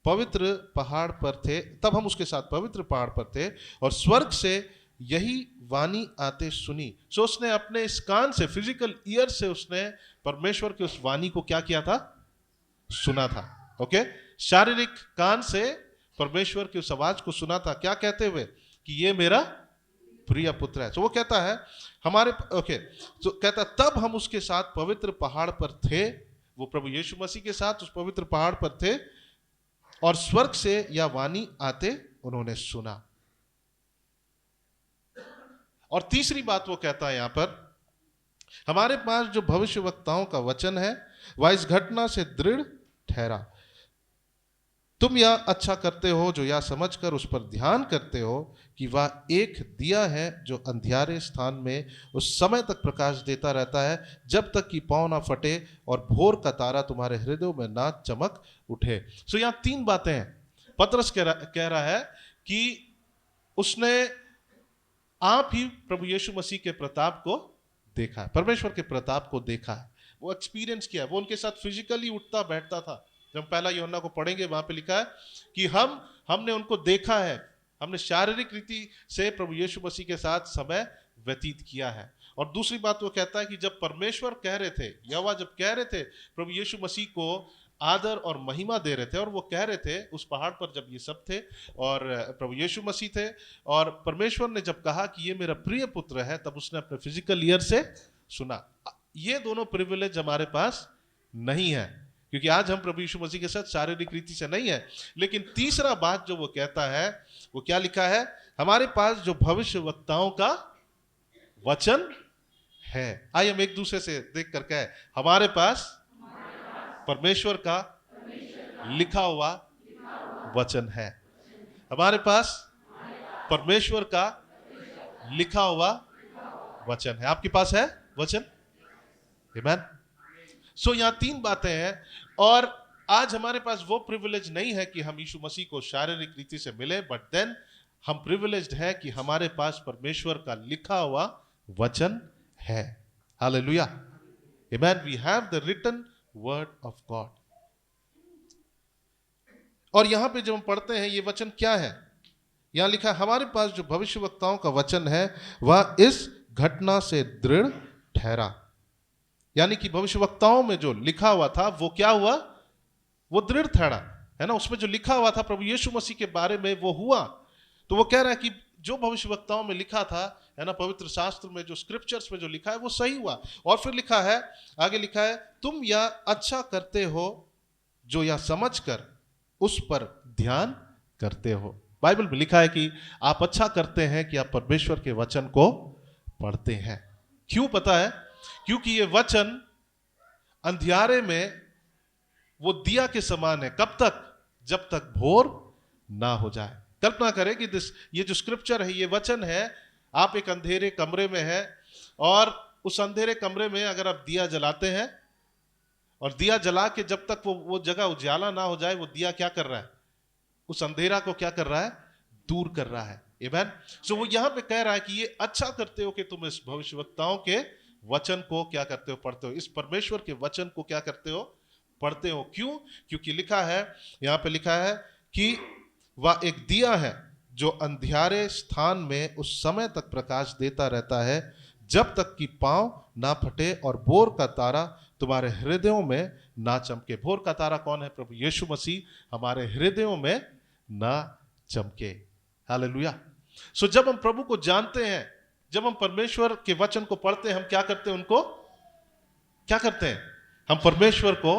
पवित्र पहाड़ पर थे, तब हम उसके साथ पवित्र पहाड़ पर थे और स्वर्ग से यही वाणी आते सुनी। सो उसने अपने इस कान से, फिजिकल ईयर से उसने परमेश्वर की उस वाणी को क्या किया था? सुना था। ओके, शारीरिक कान से परमेश्वर की उस आवाज को सुना था। क्या कहते हुए? कि ये मेरा प्रिय पुत्र है। तो वो कहता है हमारे, ओके, तो कहता तब हम उसके साथ पवित्र पहाड़ पर थे, वो प्रभु यीशु मसीह के साथ उस पवित्र पहाड़ पर थे और स्वर्ग से यह वाणी आते उन्होंने सुना। और तीसरी बात वो कहता है यहां पर, हमारे पास जो भविष्यवक्ताओं का वचन है वह इस घटना से दृढ़ ठहरा। तुम यह अच्छा करते हो जो यह समझकर उस पर ध्यान करते हो कि वह एक दिया है जो अंधियारे स्थान में उस समय तक प्रकाश देता रहता है जब तक कि पाँव ना फटे और भोर का तारा तुम्हारे हृदयों में ना चमक उठे। सो यहाँ तीन बातें हैं। पतरस कह रहा है कि उसने आप ही प्रभु यीशु मसीह के प्रताप को देखा है, परमेश्वर के प्रताप को देखा है, वो एक्सपीरियंस किया है। वो उनके साथ फिजिकली उठता बैठता था। जब पहला यूहन्ना को पढ़ेंगे वहां पे लिखा है कि हमने उनको देखा है, हमने शारीरिक रीति से प्रभु यीशु मसीह के साथ समय व्यतीत किया है। और दूसरी बात वो कहता है कि जब परमेश्वर कह रहे थे, यहोवा जब कह रहे थे प्रभु यीशु मसीह को आदर और महिमा दे रहे थे, और वो कह रहे थे उस पहाड़ पर जब ये सब थे और प्रभु यीशु मसीह थे, और परमेश्वर ने जब कहा कि ये मेरा प्रिय पुत्र है, तब उसने अपने फिजिकल ईयर से सुना। ये दोनों प्रिविलेज हमारे पास नहीं है, क्योंकि आज हम प्रभु यीशु मसीह के साथ शारीरिक रीति से नहीं है। लेकिन तीसरा बात जो वो कहता है, वो क्या लिखा है? हमारे पास जो भविष्य वक्ताओं का वचन है। आइए हम एक दूसरे से देख कर कहें, हमारे पास परमेश्वर का लिखा हुआ वचन है। हमारे पास परमेश्वर का लिखा हुआ वचन है। आपके पास है वचन? आमीन। सो यहाँ तीन बातें हैं, और आज हमारे पास वो प्रिविलेज नहीं है कि हम यीशु मसीह को शारीरिक रीति से मिले, बट देन हम प्रिविलेज्ड है कि हमारे पास परमेश्वर का लिखा हुआ वचन है। हालेलुया, आमीन। We have the written word of God. और यहां पे जब हम पढ़ते हैं ये वचन क्या है, यहां लिखा है हमारे पास जो भविष्यवक्ताओं का वचन है वह इस घटना से दृढ़ ठहरा। यानी कि भविष्यवक्ताओं में जो लिखा हुआ था वो क्या हुआ? वो दृढ़ ठहरा, है ना। उसमें जो लिखा हुआ था प्रभु यीशु मसीह के बारे में वो हुआ। तो वो कह रहा है कि जो भविष्यवक्ताओं में लिखा था, है ना, पवित्र शास्त्र में जो स्क्रिप्चर्स में जो लिखा है वो सही हुआ। और फिर लिखा है, आगे लिखा है, तुम यह अच्छा करते हो जो यह समझकर उस पर ध्यान करते हो। बाइबल में लिखा है कि आप अच्छा करते हैं कि आप परमेश्वर के वचन को पढ़ते हैं। क्यों पता है? क्योंकि ये वचन अंधियारे में वो दिया के समान है। कब तक? जब तक भोर ना हो जाए। कल्पना करें कि ये जो स्क्रिप्चर है, ये वचन है, आप एक अंधेरे कमरे में हैं, और उस अंधेरे कमरे में अगर आप दिया जलाते हैं, और दिया जला के जब तक वो जगह उजाला ना हो जाए, वो दिया क्या कर रहा है? उस अंधेरा को क्या कर रहा है? दूर कर रहा है। आमीन। सो वो यहां पे कह रहा है कि ये अच्छा करते हो कि तुम इस भविष्यवक्ताओं के वचन को क्या करते हो? पढ़ते हो। इस परमेश्वर के वचन को क्या करते हो? पढ़ते हो। क्यों? क्योंकि लिखा है, यहां पे लिखा है कि वह एक दिया है जो अंधियारे स्थान में उस समय तक प्रकाश देता रहता है जब तक कि पांव ना फटे और भोर का तारा तुम्हारे हृदयों में ना चमके। भोर का तारा कौन है? प्रभु यीशु मसीह हमारे हृदयों में ना चमके। हालेलुया। सो जब हम प्रभु को जानते हैं, जब हम परमेश्वर के वचन को पढ़ते हैं, हम क्या करते हैं? उनको क्या करते हैं? हम परमेश्वर को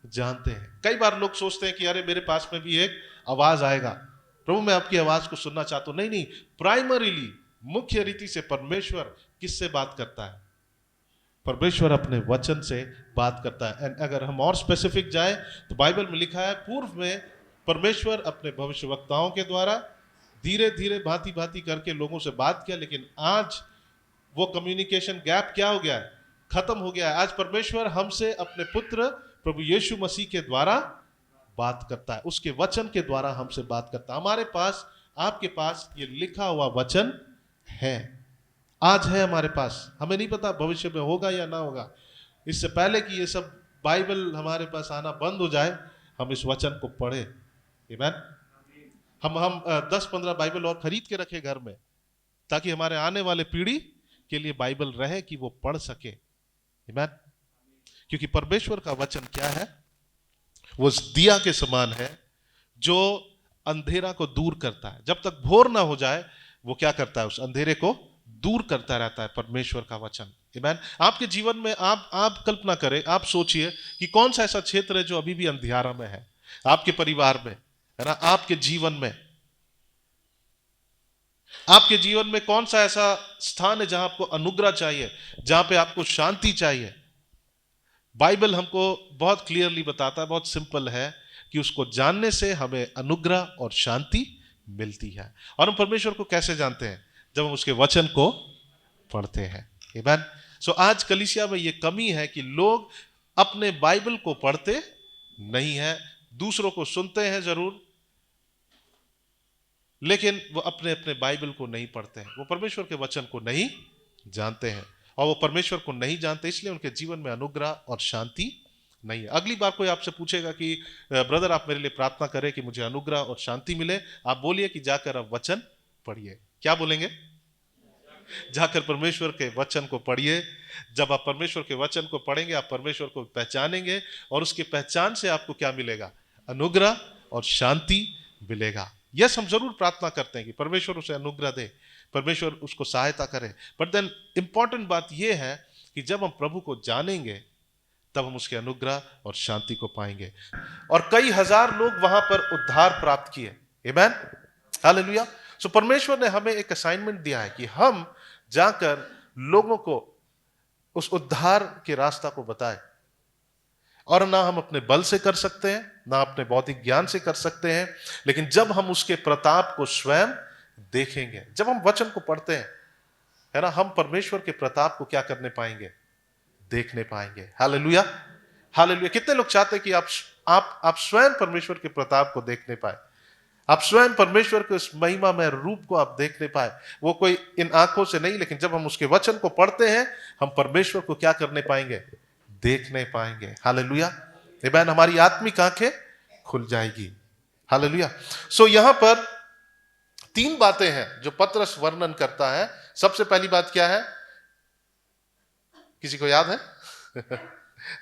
जानते हैं। कई बार लोग सोचते हैं कि अरे मेरे पास में भी एक आवाज आएगा, प्रभु मैं आपकी आवाज को सुनना चाहता हूं। नहीं नहीं, प्राइमरीली मुख्य रीति से परमेश्वर किससे बात करता है? परमेश्वर अपने वचन से बात करता है। एंड अगर हम और स्पेसिफिक जाए तो बाइबल में लिखा है, पूर्व में परमेश्वर अपने भविष्यवक्ताओं के द्वारा धीरे धीरे भांति भांति करके लोगों से बात किया, लेकिन आज वो कम्युनिकेशन गैप क्या हो गया है? खत्म हो गया है। आज परमेश्वर हमसे अपने पुत्र प्रभु यीशु मसीह के द्वारा बात करता है, उसके वचन के द्वारा हमसे बात करता है। हमारे पास, आपके पास ये लिखा हुआ वचन है, आज है हमारे पास। हमें नहीं पता भविष्य में होगा या ना होगा। इससे पहले कि ये सब बाइबल हमारे पास आना बंद हो जाए, हम इस वचन को पढ़ें, आमेन। हम 10-15 बाइबल और खरीद के रखे घर में, ताकि हमारे आने वाले पीढ़ी के लिए बाइबल रहे कि वो पढ़ सके। आमेन। क्योंकि परमेश्वर का वचन क्या है? वो दिया के समान है जो अंधेरा को दूर करता है। जब तक भोर ना हो जाए वो क्या करता है? उस अंधेरे को दूर करता रहता है परमेश्वर का वचन। आमेन। आपके जीवन में आप कल्पना करें, आप सोचिए कि कौन सा ऐसा क्षेत्र है जो अभी भी अंधियारा में है, आपके परिवार में, है ना, आपके जीवन में। आपके जीवन में कौन सा ऐसा स्थान है जहां आपको अनुग्रह चाहिए, जहां पे आपको शांति चाहिए? बाइबल हमको बहुत क्लियरली बताता है, बहुत सिंपल है, कि उसको जानने से हमें अनुग्रह और शांति मिलती है। और हम परमेश्वर को कैसे जानते हैं? जब हम उसके वचन को पढ़ते हैं। आमेन। सो आज कलीसिया में ये कमी है कि लोग अपने बाइबल को पढ़ते नहीं है, दूसरों को सुनते हैं जरूर, लेकिन वो अपने अपने बाइबल को नहीं पढ़ते हैं। वो परमेश्वर के वचन को नहीं जानते हैं, और वो परमेश्वर को नहीं जानते, इसलिए उनके जीवन में अनुग्रह और शांति नहीं है। अगली बार कोई आपसे पूछेगा कि ब्रदर आप मेरे लिए प्रार्थना करें कि मुझे अनुग्रह और शांति मिले, आप बोलिए कि जाकर आप वचन पढ़िए। क्या बोलेंगे? जाकर परमेश्वर के वचन को पढ़िए। जब आप परमेश्वर के वचन को पढ़ेंगे, आप परमेश्वर को पहचानेंगे, और उसकी पहचान से आपको क्या मिलेगा? अनुग्रह और शांति मिलेगा। यस, हम जरूर प्रार्थना करते हैं कि परमेश्वर उसे अनुग्रह दे, परमेश्वर उसको सहायता करे, बट देन इंपॉर्टेंट बात यह है कि जब हम प्रभु को जानेंगे तब हम उसके अनुग्रह और शांति को पाएंगे। और कई हजार लोग वहां पर उद्धार प्राप्त किए। आमेन, हालेलुया। सो परमेश्वर ने हमें एक असाइनमेंट दिया है कि हम जाकर लोगों को उस उद्धार के रास्ता को बताएं। और ना हम अपने बल से कर सकते हैं, ना अपने बौद्धिक ज्ञान से कर सकते हैं, लेकिन जब हम उसके प्रताप को स्वयं देखेंगे, जब हम वचन को पढ़ते हैं, है ना, हम परमेश्वर के प्रताप को क्या करने पाएंगे? देखने पाएंगे। Hallelujah, hallelujah. कितने लोग चाहते हैं कि आप स्वयं परमेश्वर के प्रताप को देखने पाए, आप स्वयं परमेश्वर के उस महिमा में रूप को आप देखने पाए? वो कोई इन आंखों से नहीं, लेकिन जब हम उसके वचन को पढ़ते हैं, हम परमेश्वर को क्या करने पाएंगे? देखने पाएंगे। हालेलुया, आमेन। हमारी आत्मिक आंखें खुल जाएगी। हालेलुया। सो यहां पर 3 बातें हैं जो पतरस वर्णन करता है। सबसे पहली बात क्या है? किसी को याद है?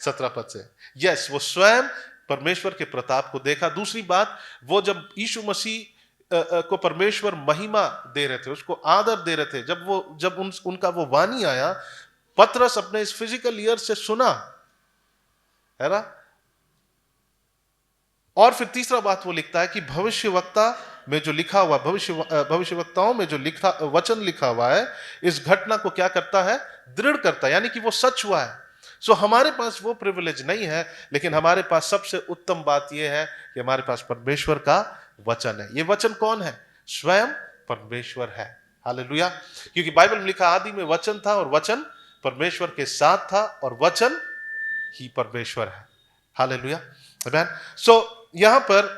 17 पद से। यस, वो स्वयं परमेश्वर के प्रताप को देखा। दूसरी बात, वो जब यीशु मसीह को परमेश्वर महिमा दे रहे थे, उसको आदर दे रहे थे, जब उनका वो वाणी आया, पतरस अपने इस फिजिकल ईयर से सुना, है ना। और फिर तीसरा बात वो लिखता है कि भविष्यवक्ता में जो लिखा हुआ, भविष्यवक्ताओं में जो वचन लिखा हुआ है, इस घटना को क्या करता है? दृढ़ करता है, यानी कि वो सच हुआ है। सो हमारे पास वो प्रिविलेज नहीं है, लेकिन हमारे पास सबसे उत्तम बात यह है कि हमारे पास परमेश्वर का वचन है। ये वचन कौन है? स्वयं परमेश्वर है। हालेलुया। क्योंकि बाइबल में लिखा, आदि में वचन था और वचन परमेश्वर के साथ था और वचन ही परमेश्वर है। हालेलुया, आमेन। सो यहां पर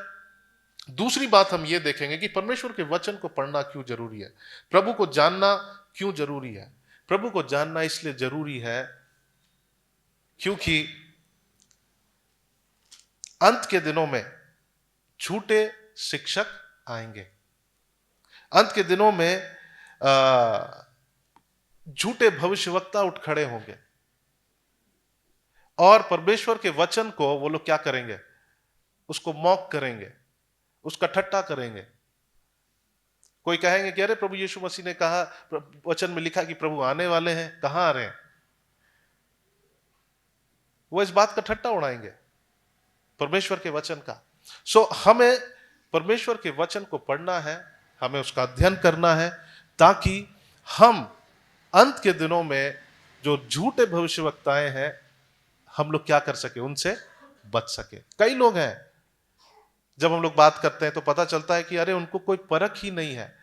दूसरी बात हम ये देखेंगे कि परमेश्वर के वचन को पढ़ना क्यों जरूरी है, प्रभु को जानना क्यों जरूरी है। प्रभु को जानना इसलिए जरूरी है क्योंकि अंत के दिनों में झूठे शिक्षक आएंगे। अंत के दिनों में झूठे भविष्यवक्ता उठ खड़े होंगे, और परमेश्वर के वचन को वो लोग क्या करेंगे? उसको मॉक करेंगे, उसका ठट्टा करेंगे। कोई कहेंगे कि अरे प्रभु यीशु मसीह ने कहा, वचन में लिखा कि प्रभु आने वाले हैं, कहां आ रहे हैं? वो इस बात का ठट्टा उड़ाएंगे परमेश्वर के वचन का। सो हमें परमेश्वर के वचन को पढ़ना है, हमें उसका अध्ययन करना है, ताकि हम अंत के दिनों में जो झूठे भविष्यवक्ताएं हैं, हम लोग क्या कर सके? उनसे बच सके। कई लोग हैं, जब हम लोग बात करते हैं तो पता चलता है कि अरे उनको कोई परख ही नहीं है,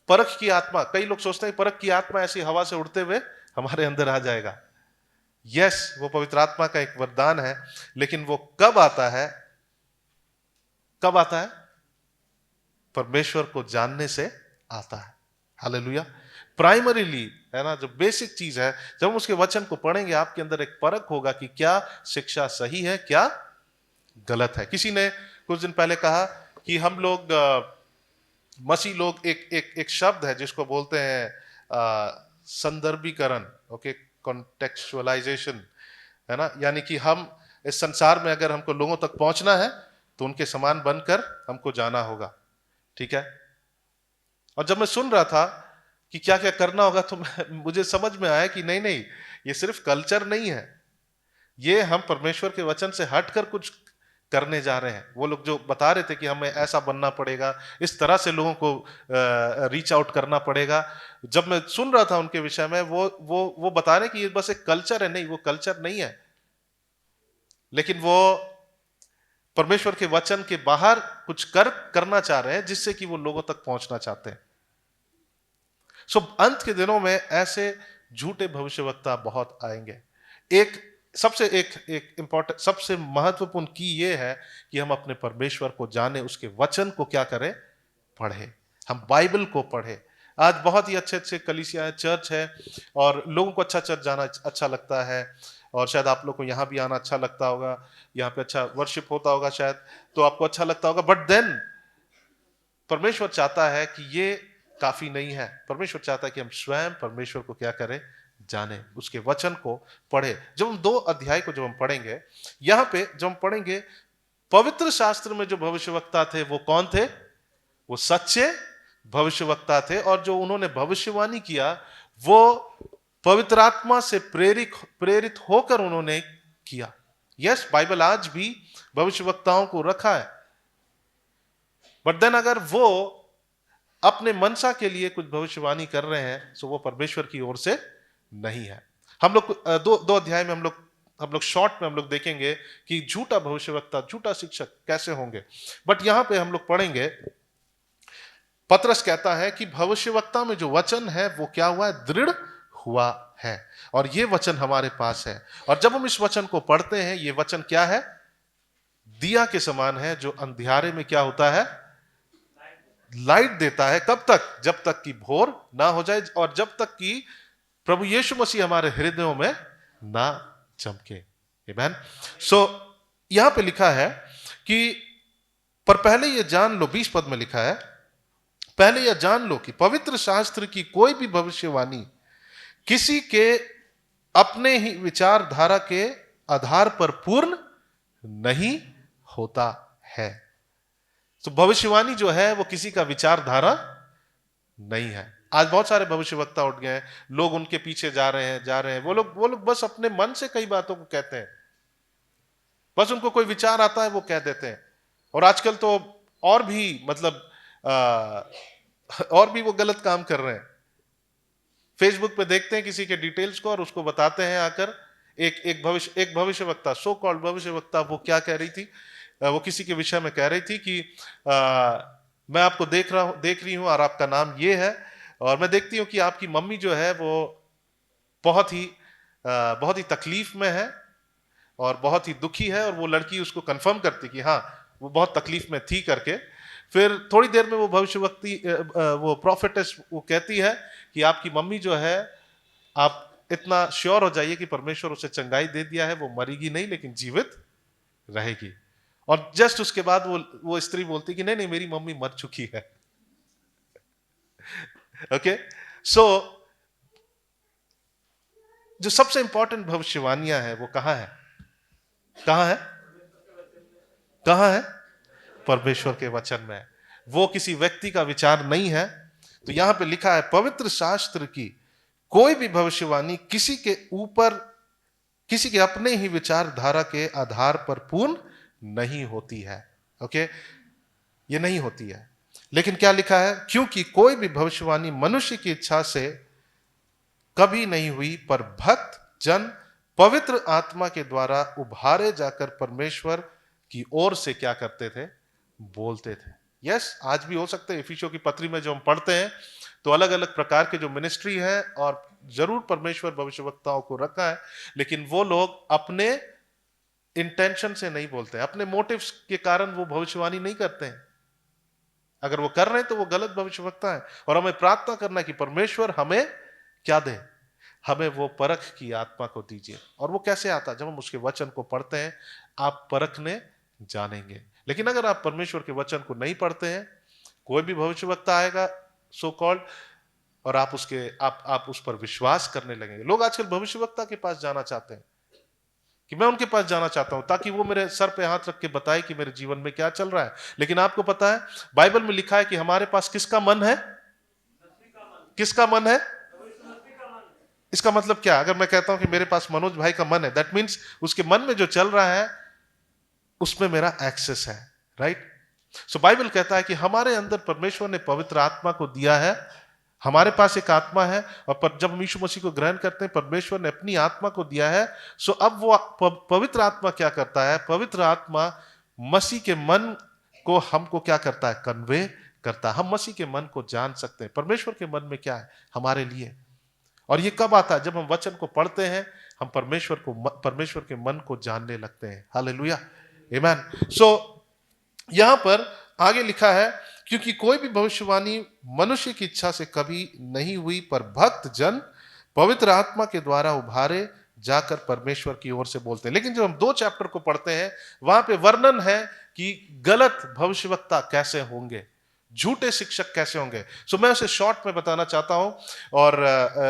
परख की आत्मा। कई लोग सोचते हैं परख की आत्मा ऐसी हवा से उड़ते हुए हमारे अंदर आ जाएगा। यस, वो पवित्र आत्मा का एक वरदान है, लेकिन वो कब आता है? कब आता है? परमेश्वर को जानने से आता है। हालेलुया। प्राइमरीली, है ना, जो बेसिक चीज है, जब हम उसके वचन को पढ़ेंगे, आपके अंदर एक परख होगा कि क्या शिक्षा सही है, क्या गलत है। किसी ने कुछ दिन पहले कहा कि हम लोग मसीह लोग एक शब्द है जिसको बोलते हैं संदर्भीकरण, ओके, कॉन्टेक्चुअलाइजेशन, है ना। यानी कि हम इस संसार में अगर हमको लोगों तक पहुंचना है तो उनके समान बनकर हमको जाना होगा, ठीक है। और जब मैं सुन रहा था कि क्या क्या करना होगा तो मुझे समझ में आया कि नहीं नहीं, ये सिर्फ कल्चर नहीं है, ये हम परमेश्वर के वचन से हटकर कुछ करने जा रहे हैं। वो लोग जो बता रहे थे कि हमें ऐसा बनना पड़ेगा, इस तरह से लोगों को रीच आउट करना पड़ेगा, जब मैं सुन रहा था उनके विषय में, वो बता रहे कि ये बस एक कल्चर है। नहीं, वो कल्चर नहीं है, लेकिन वो परमेश्वर के वचन के बाहर कुछ करना चाह रहे हैं जिससे कि वो लोगों तक पहुंचना चाहते हैं। सो अंत के दिनों में ऐसे झूठे भविष्यवक्ता बहुत आएंगे। एक इंपॉर्टेंट, सबसे महत्वपूर्ण की ये है कि हम अपने परमेश्वर को जाने, उसके वचन को क्या करें, पढ़े, हम बाइबल को पढ़े। आज बहुत ही अच्छे अच्छे कलीसिया है, चर्च है, और लोगों को अच्छा चर्च जाना अच्छा लगता है, और शायद आप लोग को यहाँ भी आना अच्छा लगता होगा, यहाँ पे अच्छा वर्शिप होता होगा शायद, तो आपको अच्छा लगता होगा। बट देन परमेश्वर चाहता है कि ये काफी नहीं है। परमेश्वर चाहता है कि हम स्वयं परमेश्वर को क्या करें, जाने, उसके वचन को पढ़े। जब हम 2 अध्याय को जब हम पढ़ेंगे, यहां पे जब हम पढ़ेंगे, पवित्र शास्त्र में जो भविष्यवक्ता थे वो कौन थे, वो सच्चे भविष्यवक्ता थे, और जो उन्होंने भविष्यवाणी किया वो पवित्र आत्मा से प्रेरित होकर उन्होंने किया। यस, बाइबल आज भी भविष्यवक्ताओं को रखा है, बट देन अगर वो अपने मनसा के लिए कुछ भविष्यवाणी कर रहे हैं तो वो परमेश्वर की ओर से नहीं है। हम लोग दो अध्याय में हम लोग शॉर्ट में हम लोग देखेंगे कि झूठा भविष्यवक्ता, झूठा शिक्षक कैसे होंगे। बट यहां पे हम लोग पढ़ेंगे, पतरस कहता है कि भविष्यवक्ता में जो वचन है वो क्या हुआ है, दृढ़ हुआ है, और ये वचन हमारे पास है। और जब हम इस वचन को पढ़ते हैं, ये वचन क्या है, दिया के समान है जो अंधियारे में क्या होता है, लाइट देता है। कब तक, जब तक कि भोर ना हो जाए, और जब तक कि प्रभु यीशु मसीह हमारे हृदयों में ना चमके। आमीन। सो यहां पे लिखा है कि पर पहले ये जान लो, 20 पद में लिखा है, पहले यह जान लो कि पवित्र शास्त्र की कोई भी भविष्यवाणी किसी के अपने ही विचारधारा के आधार पर पूर्ण नहीं होता है। तो भविष्यवाणी जो है वो किसी का विचारधारा नहीं है। आज बहुत सारे भविष्यवक्ता उठ गए हैं, लोग उनके पीछे जा रहे हैं, वो लोग बस अपने मन से कई बातों को कहते हैं, बस उनको कोई विचार आता है वो कह देते हैं। और आजकल तो और भी मतलब और भी वो गलत काम कर रहे हैं। फेसबुक पे देखते हैं किसी के डिटेल्स को और उसको बताते हैं आकर। एक भविष्यवक्ता, सो कॉल्ड भविष्यवक्ता, वो क्या कह रही थी, वो किसी के विषय में कह रही थी कि मैं आपको देख रही हूं और आपका नाम ये है, और मैं देखती हूं कि आपकी मम्मी जो है वो बहुत ही तकलीफ में है और बहुत ही दुखी है। और वो लड़की उसको कंफर्म करती कि हाँ वो बहुत तकलीफ में थी करके। फिर थोड़ी देर में वो वो प्रॉफिटेस वो कहती है कि आपकी मम्मी जो है, आप इतना श्योर हो जाइए कि परमेश्वर उसे चंगाई दे दिया है, वो मरेगी नहीं लेकिन जीवित रहेगी। और जस्ट उसके बाद वो स्त्री बोलती कि नहीं मेरी मम्मी मर चुकी है। ओके, सो जो सबसे इंपॉर्टेंट भविष्यवाणियां है वो कहां है, परमेश्वर के वचन में। वो किसी व्यक्ति का विचार नहीं है। तो यहां पे लिखा है, पवित्र शास्त्र की कोई भी भविष्यवाणी किसी के अपने ही विचारधारा के आधार पर पूर्ण नहीं होती है। ओके, ये नहीं होती है। लेकिन क्या लिखा है, क्योंकि कोई भी भविष्यवाणी मनुष्य की इच्छा से कभी नहीं हुई, पर भक्त जन पवित्र आत्मा के द्वारा उभारे जाकर परमेश्वर की ओर से क्या करते थे, बोलते थे। यस, आज भी हो सकते हैं। इफिसियों की पत्री में जो हम पढ़ते हैं तो अलग अलग प्रकार के जो मिनिस्ट्री है, और जरूर परमेश्वर भविष्यवक्ताओं को रखा है, लेकिन वो लोग अपने इंटेंशन से नहीं बोलते हैं, अपने मोटिव्स के कारण वो भविष्यवाणी नहीं करते हैं। अगर वो कर रहे हैं तो वो गलत भविष्यवक्ता है। और हमें प्रार्थना करना है कि परमेश्वर हमें क्या दे, हमें वो परख की आत्मा को दीजिए। और वो कैसे आता है, जब हम उसके वचन को पढ़ते हैं, आप परखने जानेंगे। लेकिन अगर आप परमेश्वर के वचन को नहीं पढ़ते हैं, कोई भी भविष्यवक्ता आएगा सो कॉल्ड, और आप उस पर विश्वास करने लगेंगे। लोग आजकल भविष्यवक्ता के पास जाना चाहते हैं कि मैं उनके पास जाना चाहता हूं ताकि वो मेरे सर पे हाथ रख के बताए कि मेरे जीवन में क्या चल रहा है। लेकिन आपको पता है बाइबल में लिखा है कि हमारे पास किसका मन है? किसका मन है? इसका मतलब क्या? अगर मैं कहता हूं कि मेरे पास मनोज भाई का मन है, दैट मीन्स उसके मन में जो चल रहा है उसमें मेरा एक्सेस है, राइट? सो बाइबल कहता है कि हमारे अंदर परमेश्वर ने पवित्र आत्मा को दिया है। हमारे पास एक आत्मा है, और जब हम यीशु मसीह को ग्रहण करते हैं, परमेश्वर ने अपनी आत्मा को दिया है। सो अब वो पवित्र आत्मा क्या करता है? पवित्र आत्मा मसीह के मन को हमको क्या करता है? कन्वे करता है। हम मसीह के मन को जान सकते हैं, परमेश्वर के मन में क्या है हमारे लिए। और ये कब आता है? जब हम वचन को पढ़ते हैं, हम परमेश्वर के मन को जानने लगते हैं। हालेलुया, आमीन। सो यहां पर आगे लिखा है, क्योंकि कोई भी भविष्यवाणी मनुष्य की इच्छा से कभी नहीं हुई, पर भक्त जन पवित्र आत्मा के द्वारा उभारे जाकर परमेश्वर की ओर से बोलते हैं। लेकिन जब हम 2 चैप्टर को पढ़ते हैं, वहां पे वर्णन है कि गलत भविष्यवक्ता कैसे होंगे, झूठे शिक्षक कैसे होंगे। सो मैं उसे शॉर्ट में बताना चाहता हूं, और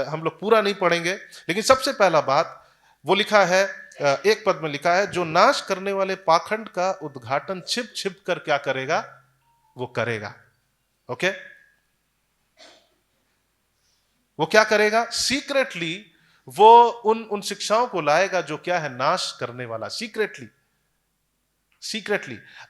हम लोग पूरा नहीं पढ़ेंगे। लेकिन सबसे पहला बात वो लिखा है, एक पद में लिखा है, जो नाश करने वाले पाखंड का उद्घाटन छिप छिप कर क्या करेगा? वो करेगा। ओके, वो क्या करेगा? सीक्रेटली वो उन शिक्षाओं को लाएगा जो क्या है? नाश करने वाला। सीक्रेटली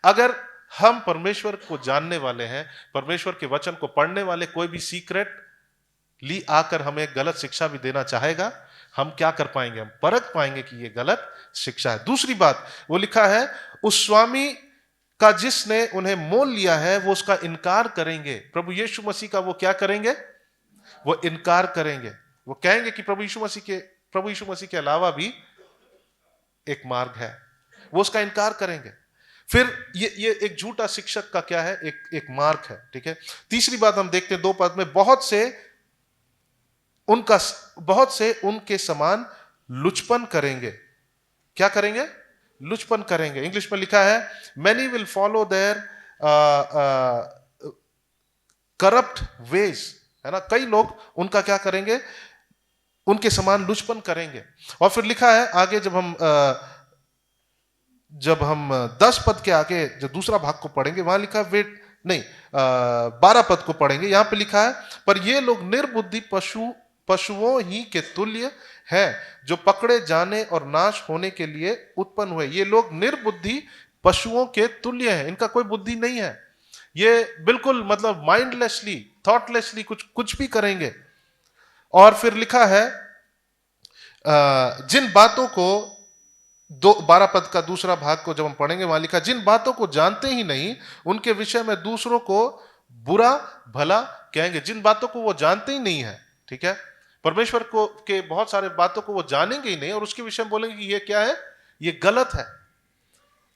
अगर हम परमेश्वर को जानने वाले हैं, परमेश्वर के वचन को पढ़ने वाले, कोई भी सीक्रेटली आकर हमें गलत शिक्षा भी देना चाहेगा, हम क्या कर पाएंगे? हम परख पाएंगे कि यह गलत शिक्षा है। दूसरी बात वो लिखा है, उस स्वामी का जिसने उन्हें मोल लिया है वो उसका इनकार करेंगे। प्रभु यीशु मसीह का वो क्या करेंगे? वो इनकार करेंगे। वो कहेंगे कि प्रभु यीशु मसीह के अलावा भी एक मार्ग है, वो उसका इनकार करेंगे। फिर ये एक झूठा शिक्षक का क्या है? एक मार्ग है, ठीक है। तीसरी बात हम देखते हैं 2 पद में, बहुत से उनके समान लुचपन करेंगे। क्या करेंगे? लुचपन करेंगे। इंग्लिश में लिखा है, many will follow their corrupt ways, है ना। कई लोग उनका क्या करेंगे? उनके समान लुचपन करेंगे। और फिर लिखा है आगे, जब हम 10 पद के आगे जो दूसरा भाग को पढ़ेंगे, वहां लिखा है 12 पद को पढ़ेंगे, यहां पे लिखा है, पर ये लोग निर्बुद्धि पशुओं ही के तुल्य है, जो पकड़े जाने और नाश होने के लिए उत्पन्न हुए। ये लोग निर्बुद्धि पशुओं के तुल्य हैं, इनका कोई बुद्धि नहीं है। ये बिल्कुल मतलब माइंडलेसली, थॉटलेसली कुछ भी करेंगे। और फिर लिखा है, जिन बातों को 12 पद का दूसरा भाग को जब हम पढ़ेंगे, वहां लिखा, जिन बातों को जानते ही नहीं उनके विषय में दूसरों को बुरा भला कहेंगे। जिन बातों को वो जानते ही नहीं है, ठीक है, परमेश्वर को के बहुत सारे बातों को वो जानेंगे ही नहीं, और उसके विषय में बोलेंगे कि ये क्या है? ये गलत है।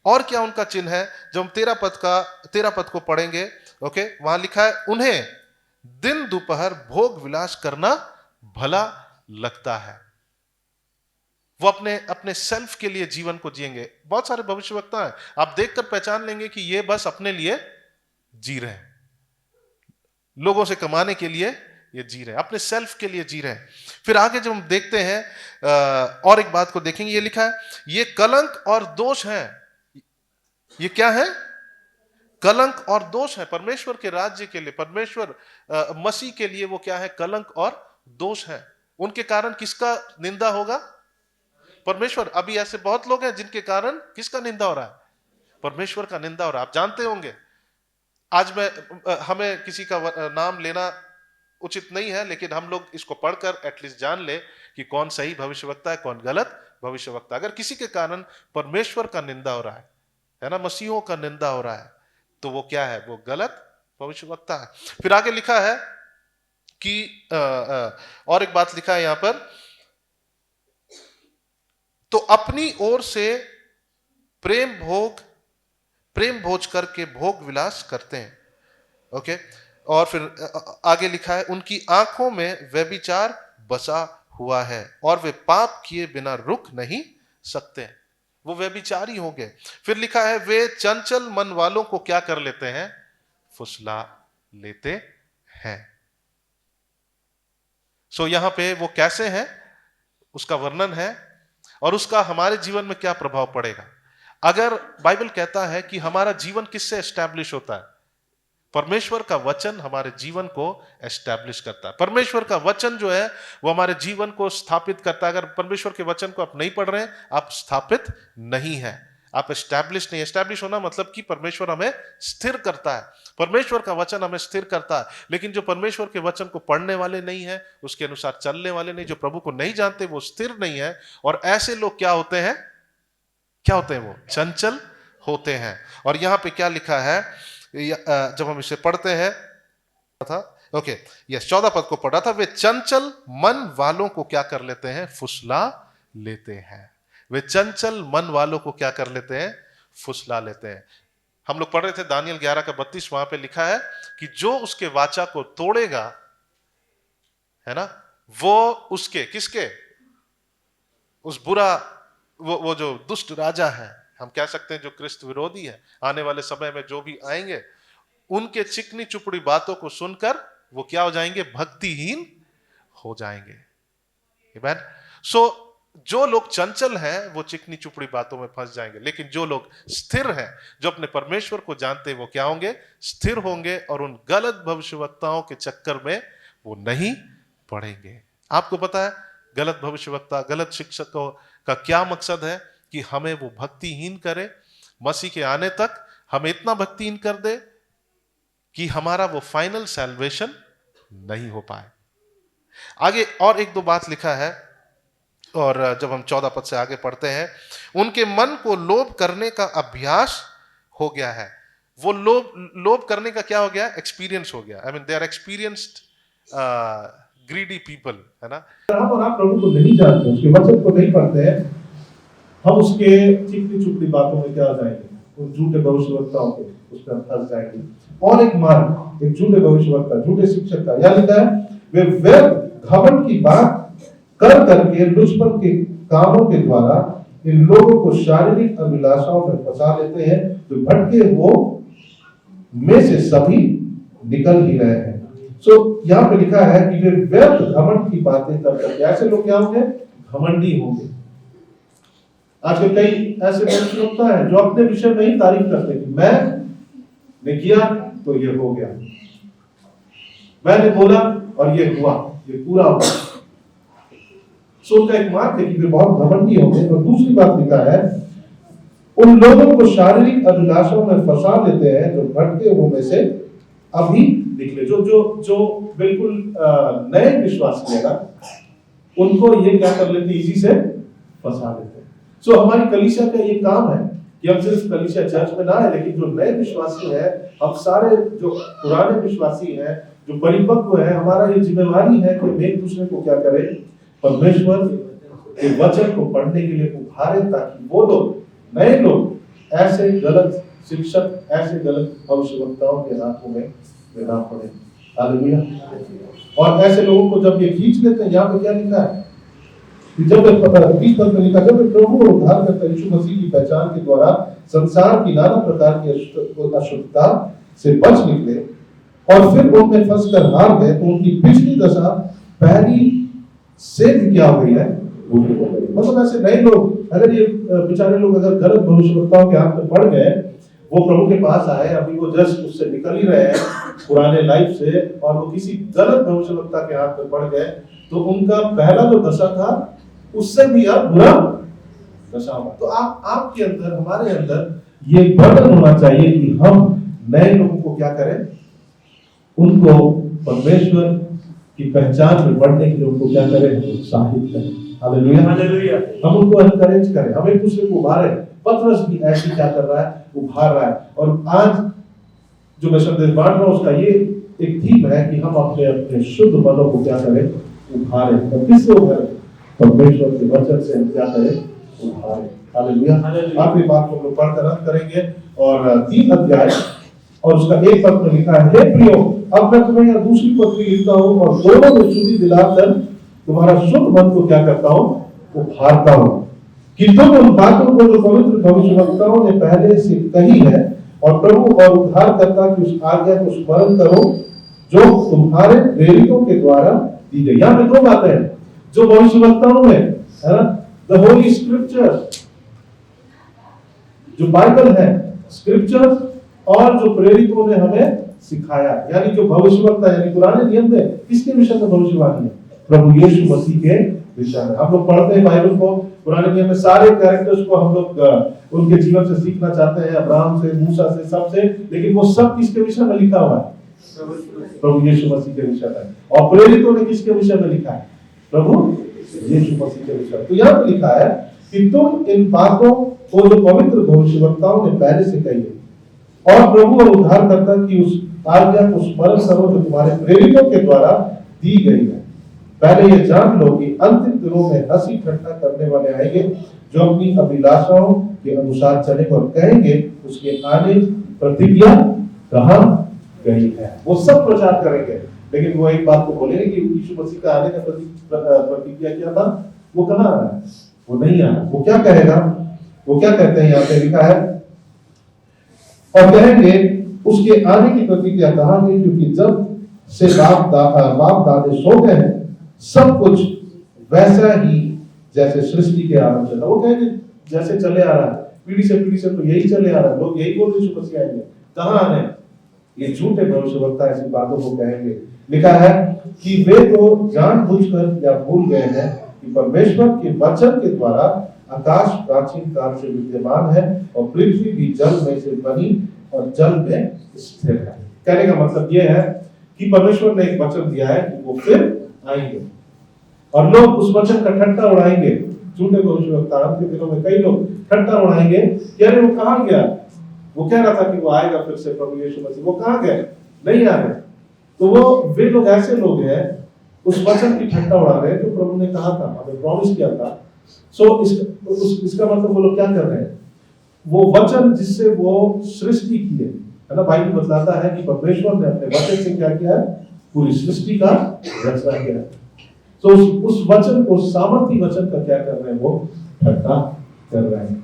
और क्या उनका चिन्ह है? जब हम 13 पद को पढ़ेंगे, ओके, वहां लिखा है, उन्हें दिन दोपहर भोग विलास करना भला लगता है। वो अपने सेल्फ के लिए जीवन को जिएंगे। बहुत सारे भविष्यवक्ता हैं, आप देखकर पहचान लेंगे कि ये बस अपने लिए जी रहे हैं, लोगों से कमाने के लिए ये जी रहे हैं, अपने सेल्फ के लिए जी रहे हैं। फिर आगे जब हम देखते हैं और एक बात को देखेंगे, ये लिखा है, ये कलंक और दोष है। ये क्या है? कलंक और दोष है। परमेश्वर के राज्य के लिए, परमेश्वर मसीह के लिए वो क्या है? कलंक और दोष है। उनके कारण किसका निंदा होगा? परमेश्वर। अभी ऐसे बहुत लोग हैं जिनके कारण किसका निंदा हो रहा है? परमेश्वर का निंदा हो रहा है। आप जानते होंगे, आज हमें किसी का नाम लेना उचित नहीं है, लेकिन हम लोग इसको पढ़कर एटलीस्ट जान ले कि कौन सही भविष्यवक्ता है, कौन गलत भविष्यवक्ता। अगर किसी के कारण परमेश्वर का निंदा हो रहा है ना, मसीहों का निंदा हो रहा है, तो वो क्या है? वो गलत भविष्यवक्ता है। फिर आगे लिखा है कि और एक बात लिखा है यहां पर, तो अपनी ओर से प्रेम भोज करके भोग विलास करते हैं। ओके, और फिर आगे लिखा है, उनकी आंखों में व्यभिचार बसा हुआ है और वे पाप किए बिना रुक नहीं सकते। वो व्यभिचारी होंगे। फिर लिखा है वे चंचल मन वालों को क्या कर लेते हैं, फुसला लेते हैं। सो यहां पे वो कैसे हैं उसका वर्णन है और उसका हमारे जीवन में क्या प्रभाव पड़ेगा। अगर बाइबल कहता है कि हमारा जीवन किससे एस्टैब्लिश होता है, परमेश्वर का वचन हमारे जीवन को एस्टैब्लिश करता है। परमेश्वर का वचन जो है वो हमारे जीवन को स्थापित करता है। अगर परमेश्वर के वचन को आप नहीं पढ़ रहे हैं, आप स्थापित नहीं है, आप एस्टैब्लिश नहीं। एस्टैब्लिश होना मतलब कि परमेश्वर हमें स्थिर करता है, परमेश्वर का वचन हमें स्थिर करता है। लेकिन जो परमेश्वर के वचन को पढ़ने वाले नहीं है, उसके अनुसार चलने वाले नहीं, जो प्रभु को नहीं जानते, वो स्थिर नहीं है। और ऐसे लोग क्या होते हैं, क्या होते हैं, वो चंचल होते हैं। और यहां पे क्या लिखा है, जब हम इसे पढ़ते हैं था, ओके यस 14 पद को पढ़ा था, वे चंचल मन वालों को क्या कर लेते हैं, फुसला लेते हैं। वे चंचल मन वालों को क्या कर लेते हैं, फुसला लेते हैं। हम लोग पढ़ रहे थे दानियल 11 का 32, वहां पे लिखा है कि जो उसके वाचा को तोड़ेगा, है ना, वो उसके किसके, उस बुरा वो जो दुष्ट राजा है, हम कह सकते हैं जो क्रिस्त विरोधी है, आने वाले समय में जो भी आएंगे, उनके चिकनी चुपड़ी बातों को सुनकर वो क्या हो जाएंगे, भक्तिहीन हो जाएंगे। आमीन। सो जो लोग चंचल हैं वो चिकनी चुपड़ी बातों में फंस जाएंगे, लेकिन जो लोग स्थिर हैं, जो अपने परमेश्वर को जानते हैं, वो क्या होंगे, स्थिर होंगे और उन गलत भविष्यवक्ताओं के चक्कर में वो नहीं पड़ेंगे। आपको पता है गलत भविष्यवक्ता, गलत शिक्षकों का क्या मकसद है, कि हमें वो भक्तिहीन करे, मसीह के आने तक हमें इतना भक्तिहीन कर दे कि हमारा वो फाइनल सैल्वेशन नहीं हो पाए। आगे और एक दो बात लिखा है, और जब हम 14 पद से आगे पढ़ते हैं, उनके मन को लोभ करने का अभ्यास हो गया है। वो लोभ करने का क्या हो गया, एक्सपीरियंस हो गया। I mean they are experienced greedy people, है ना। हम और आप प्रभु को नहीं जानते, उसके वचन को नहीं पढ़ते हैं, हम उसके चिकनी चुपड़ी बातों में क्या जाएंगे, उन झूठे भविष्यवक्ताओं के उसमें फंस जाएंगे। और एक मार्ग, एक झूठे भविष्यवक्ता, झूठे शिक्षक का, यह लिखा है वे व्यर्थ घमंड की बात कर करके लुचपन के कामों के द्वारा इन लोगों को शारीरिक अभिलाषाओं में फंसा लेते हैं, जो भटके वो में से सभी निकल ही रहे हैं। सो यहाँ पे लिखा है कि वे व्यर्थ घमंड की बातें कर करके, ऐसे लोग क्या होंगे, घमंडी होंगे। आजकल कई ऐसे भविष्यवक्ता हैं जो अपने विषय में ही तारीफ करते हैं, मैंने किया तो ये हो गया, मैंने बोला और ये हुआ, ये पूरा हुआ। सो का एक मार्ग है कि वे बहुत घमंडी होंगे। और दूसरी बात लिखा है, उन लोगों को शारीरिक अभिलाषाओं में फंसा लेते हैं, जो भटके हुए में से अभी निकले। जो बिल्कुल नए विश्वासी है ना, उनको ये क्या कर लेते, इजी से फंसा लेते हैं। सो हमारी कलीसिया का ये काम है कि हम सिर्फ कलीसिया चर्च में ना है, लेकिन जो नए विश्वासी है, हम सारे जो पुराने विश्वासी हैं, जो परिपक्व है, हमारा ये जिम्मेवारी है कि हम एक दूसरे को क्या करें, परमेश्वर के वचन को पढ़ने के लिए उभारे, ताकि वो लोग, नए लोग ऐसे गलत शिक्षक, ऐसे गलत भविष्यवक्ताओं के हाथों में ना पड़े। हालेलुया। और ऐसे लोगों को जब ये खींच लेते हैं, यहाँ पे क्या लिखा है, जब 20 पद में लिखा, जब प्रभु और उद्धारकर्ता यीशु मसीह की पहचान के द्वारा संसार की नाना प्रकार की अशुद्धता से बच निकले और फिर उनमें फंसकर हार गए, तो उनकी पिछली दशा पहली से भी क्या हो गई है, बुरी हो गई। मतलब ऐसे नए लोग, अगर ये बेचारे लोग अगर गलत भविष्यवक्ताओं के हाथ में पड़ गए, वो प्रभु के पास आए, अभी वो जस्ट उससे निकल ही रहे हैं पुराने लाइफ से, और वो किसी गलत भविष्यवक्ता के हाथ में पड़ गए, तो उनका पहला जो दशा था उससे भी अब बुरा दशा हुआ। तो आपके अंदर, हमारे अंदर ये बर्डन होना चाहिए कि हम नए लोगों को क्या करें, उनको परमेश्वर की पहचान में बढ़ने के लिए उनको क्या करें, उत्साहित करें। Hallelujah, hallelujah. हम उनको एनकरेज करें, हम एक दूसरे को उभारें। पतरस भी ऐसे क्या कर रहा है, उभार रहा है। और आज जो मैं संदेश बांट रहा हूं, उसका ये एक थीम है कि हम अपने अपने शुद्ध मनों को क्या करें, उभारें। और किससे उभारें, परमेश्वर के वचन से हम क्या करें, उभारें। हालेलुया। आखिरी बात को हम लोग पढ़कर अंत करेंगे, और 3 अध्याय और उसका 1 पद में लिखा है, हे प्रियो, अब मैं तुम्हें यह दूसरी पत्री लिखता हूँ और दोनों में शुद्धि दिलाकर तुम्हारा शुद्ध मन को क्या करता हूँ, उभारता हूँ। कि तुम उन बातों को जो पवित्र भविष्यवक्ताओं ने पहले से कही है और प्रभु और उद्धारकर्ता की उस आज्ञा को स्मरण करो जो तुम्हारे प्रेरितों के द्वारा दी गई। यहाँ पे दो बातें हैं जो भविष्यवक्ताओं में है ना, द होली स्क्रिप्चर, जो बाइबल है, स्क्रिप्चर, और जो प्रेरितों ने हमें सिखाया, यानी जो भविष्यवक्ता, यानी पुराने नियम में किसके विषय में भविष्यवाणी है? प्रभु यीशु मसीह के विषय में। हम लोग पढ़ते हैं बाइबल को, पुराने नियम में सारे कैरेक्टर्स को हम लोग उनके जीवन से सीखना चाहते हैं, अब्राहम से, मूसा से, सबसे, लेकिन वो सब किसके विषय में लिखा हुआ है? प्रभु यीशु मसीह के विषय में। और प्रेरितों ने किसके विषय में लिखा है? प्रभु यीशु मसीह के विषय में। तो यहाँ पे लिखा है कि तुम इन बातों को जो पवित्र भविष्यवक्ताओं ने पहले से कही है और प्रभु और उद्धारकर्ता की उस आज्ञा को स्मरण करो जो तुम्हारे प्रेरितों के द्वारा दी गई है। पहले ये जान लो कि अंतिम दिनों में हंसी ठट्ठा करने वाले आएंगे जो अपनी अभिलाषाओं के अनुसार चलेंगे और कहेंगे उसके आने की प्रतिज्ञा कहाँ गई है। वो सब प्रचार करेंगे, लेकिन वो एक बात को बोलेंगे कि यीशु मसीह का आने का प्रतिज्ञा क्या था, वो कहाँ आ रहा है? वो नहीं आ रहा। वो क्या कहेगा? वो क्या कहते हैं? यहाँ पे लिखा है और कहेंगे उसके आने की प्रतिज्ञा कहाँ गई, क्योंकि जब से बाप दादे सो गए हैं सब कुछ वैसा ही जैसे सृष्टि के आरंभ से था। वो कहेंगे जैसे चले आ रहा है, पीढ़ी से तो यही चले आ रहा है, लोग यही बोल यीशु मसीह आएंगे, कहाँ आने? ये झूठे भविष्यवक्ता ऐसी बातों को कहेंगे। लिखा है कि वे तो जानबूझकर या भूल गए हैं कि परमेश्वर के वचन के द्वारा आकाश प्राचीन काल से विद्यमान है और पृथ्वी भी जल में से बनी और जल में स्थिर है। कहने का मतलब यह है कि परमेश्वर ने एक वचन दिया है कि वो फिर आएंगे और लोग उस वचन का ठट्ठा उड़ाएंगे। झूठे भविष्यवक्ता के दिनों में कई लोग ठट्ठा उड़ाएंगे कि अरे वो कहाँ गया, वो कह रहा था कि वो आएगा फिर से प्रभु यीशु मसीह, वो कहाँ गए, नहीं आ रहे। तो वो वे लोग ऐसे लोग हैं उस वचन की ठट्ठा उड़ा रहे हैं जो प्रभु ने कहा था, हमें प्रॉमिस किया था। इसका मतलब वो लोग क्या कर रहे हैं? वो वचन जिससे वो सृष्टि की है ना, बाइबल बताता है कि परमेश्वर ने अपने वचन से क्या किया है? पूरी सृष्टि का रचना किया है। तो उस वचन को, सामर्थी वचन का क्या कर रहे हैं? वो ठट्ठा कर रहे हैं।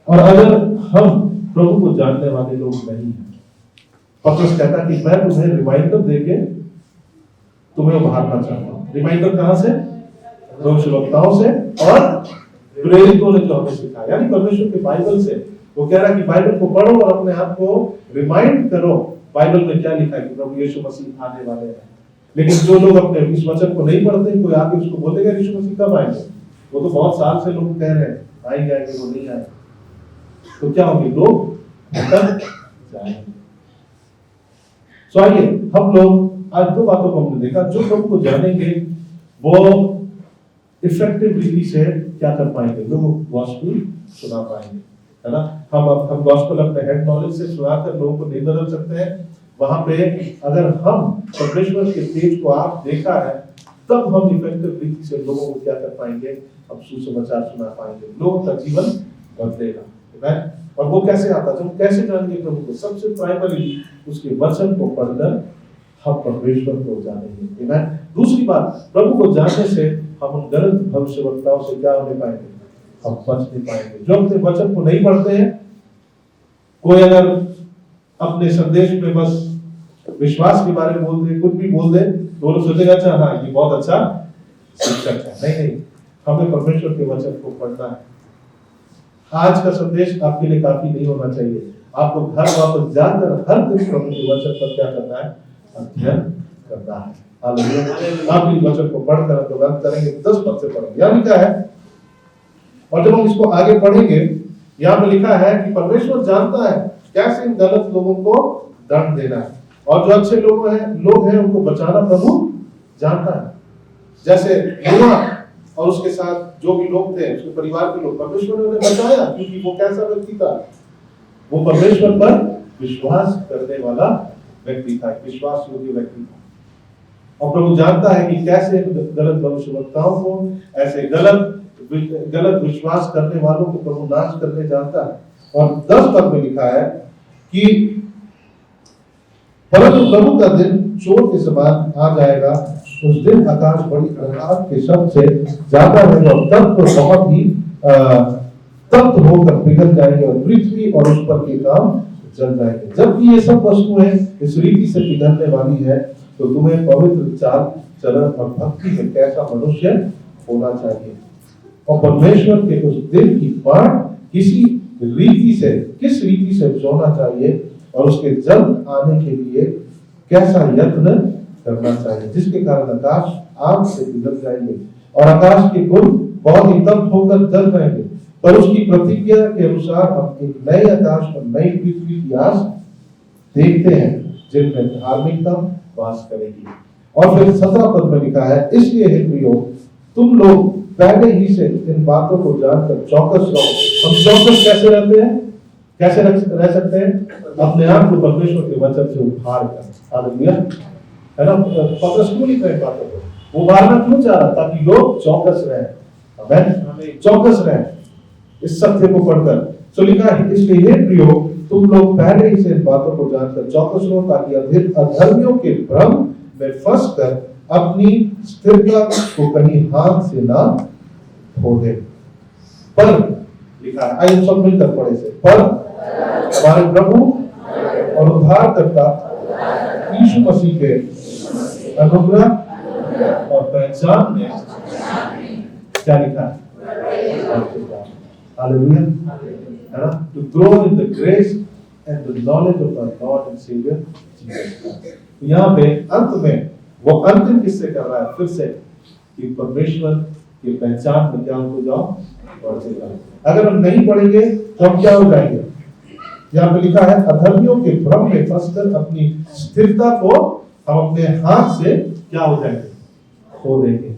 और अगर हम प्रभु को जानने वाले लोग नहीं हैं, पतरस कहता है कि मैं तुम्हें रिमाइंडर देके तुम्हें उभारना चाहता हूं। रिमाइंडर कहां से? भविष्यवक्ताओं से और प्रेरितों ने जो हमें सिखाया, यानी परमेश्वर के बाइबल से। वो कह रहा है कि बाइबल को पढ़ो और अपने आप को रिमाइंड करो बाइबल में क्या लिखा है कि प्रभु यीशु मसीह आने वाले हैं। लेकिन जो लोग अपने इस वचन को नहीं पढ़ते, कोई आके उसको बोलेगा यीशु मसीह कब आएंगे, वो तो बहुत साल से लोग कह रहे हैं आएंगे आएंगे, वो नहीं आए, तो क्या होंगे? लोग भटक जाएंगे। आइए हम लोग आज दो बातों को हमने देखा। जो प्रभु को जानेंगे वो इफेक्टिव रीति से क्या कर पाएंगे? लोगों को गॉस्पेल सुना पाएंगे, है ना। हम गॉस्पेल अपने हेड नॉलेज से सुनाकर लोगों को नहीं बदल सकते हैं। वहां पे अगर हम परमेश्वर के तेज को आप देखा है, तब हम इफेक्टिव रीति से लोगों को क्या कर पाएंगे? हम सुसमाचार सुना पाएंगे, लोगों का जीवन बदलेगा। और वो कैसे आता है? हम कैसे जानेंगे प्रभु को? सबसे प्राइमरी उसके वचन को पढ़कर हम परमेश्वर को जानेंगे। दूसरी बात, प्रभु को जानने से हम उन गलत भविष्यवक्ताओं से क्या होने पाएंगे? हम बच नहीं पाएंगे। जो अपने वचन को नहीं पढ़ते हैं, कोई अगर अपने संदेश में बस विश्वास के बारे में बोल दे, कुछ भी बोल दे, तो लोग सोचेगा अच्छा हाँ ये बहुत अच्छा शिक्षक है। नहीं, हमें परमेश्वर के वचन को पढ़ना है। आज का संदेश आपके लिए काफी नहीं होना चाहिए। आपको घर वापस जाकर हर दिन प्रभु के वचन पर क्या करना है? अध्ययन करना है। हालेलुया। आप इस वचन को पढ़कर हम लोग अंत करेंगे, 10 पद से पढ़ेंगे। यहाँ लिखा है, और जब हम इसको आगे पढ़ेंगे, यहाँ पे लिखा है कि परमेश्वर जानता है कैसे इन गलत लोगों को दंड देना है, और जो अच्छे लोग हैं उनको बचाना प्रभु जानता है। जैसे नूह और उसके साथ जो भी लोग थे, उसके परिवार के लोग, परमेश्वर ने उन्हें बचाया क्योंकि वो कैसा व्यक्ति था? वो परमेश्वर पर विश्वास करने वाला व्यक्ति था, विश्वास योग्य व्यक्ति था। और प्रभु जानता है कि कैसे गलत भविष्यवक्ताओं को, ऐसे गलत विश्वास करने वालों को प्रभु नाश करने जानता है। और 10 पद में लिखा है कि परंतु प्रभु का दिन चोर के समान आ जाएगा उस दिन आकाश बड़ी खड़खड़ाहट के शब्द से ज्यादा रहेगा और तब तो बहुत ही तप्त होकर पिघल जाएंगे और पृथ्वी और उस पर के काम जल जाएंगे। जबकि ये सब वस्तुएं इस रीति से पिघलने वाली है, तो तुम्हें पवित्र चाल चलन और भक्ति में कैसा मनुष्य होना चाहिए और परमेश्वर के उस दिन की बाट किस रीति से सोना चाहिए और उसके जल्द आने के लिए कैसा यत्न करना चाहिए, जिसके कारण आकाश आग से पिघल जाएंगे और आकाश के गुण बहुत ही तप्त होकर जल जाएंगे। पर उसकी प्रतिज्ञा के अनुसार हम एक नए आकाश और नई पृथ्वी की आस देखते हैं जिनमें धार्मिकता वास करेगी। और फिर 17 पद में लिखा है, इसलिए हे प्रियो तुम लोग पहले ही से इन बातों को जानकर चौकस रहो। हम चौकस कैसे रहते हैं, कैसे रह सकते हैं? अपने आप को परमेश्वर के वचन से उभार कर, हालेलुया, है ना। पतरस क्यों लिख रहे हैं बातों को? उभारना क्यों चाह रहा? ताकि लोग चौकस रहें, आमीन, चौकस रहें इस सत्य को पढ़कर। तो लिखा है, इसलिए हे प्रियो तुम लोग पहले ही से इन बातों को जानकर चौकस रहो, ताकि अधर्मियों के भ्रम में फंसकर अपनी स्थिरता को कहीं हाथ से ना खो दे। पर लिखा है, आइए सब मिलकर पढ़े से, पर हमारे प्रभु और उद्धारकर्ता यीशु मसीह के अनुग्रह और पहचान में क्या लिखा है? हालेलुया, है ना, to grow in the grace and the knowledge of our Lord and Saviour Jesus Christ. यहाँ पे अंत में वो अंतिम किससे कर रहा है? फिर से कि परमेश्वर की पहचान में क्या हो जाओ, बढ़ते जाओ। अगर हम नहीं पढ़ेंगे तो हम क्या हो जाएंगे? यहाँ पे लिखा है, अधर्मियों के भ्रम में फंसकर अपनी स्थिरता को हम अपने हाथ से क्या हो जाएंगे? खो देंगे।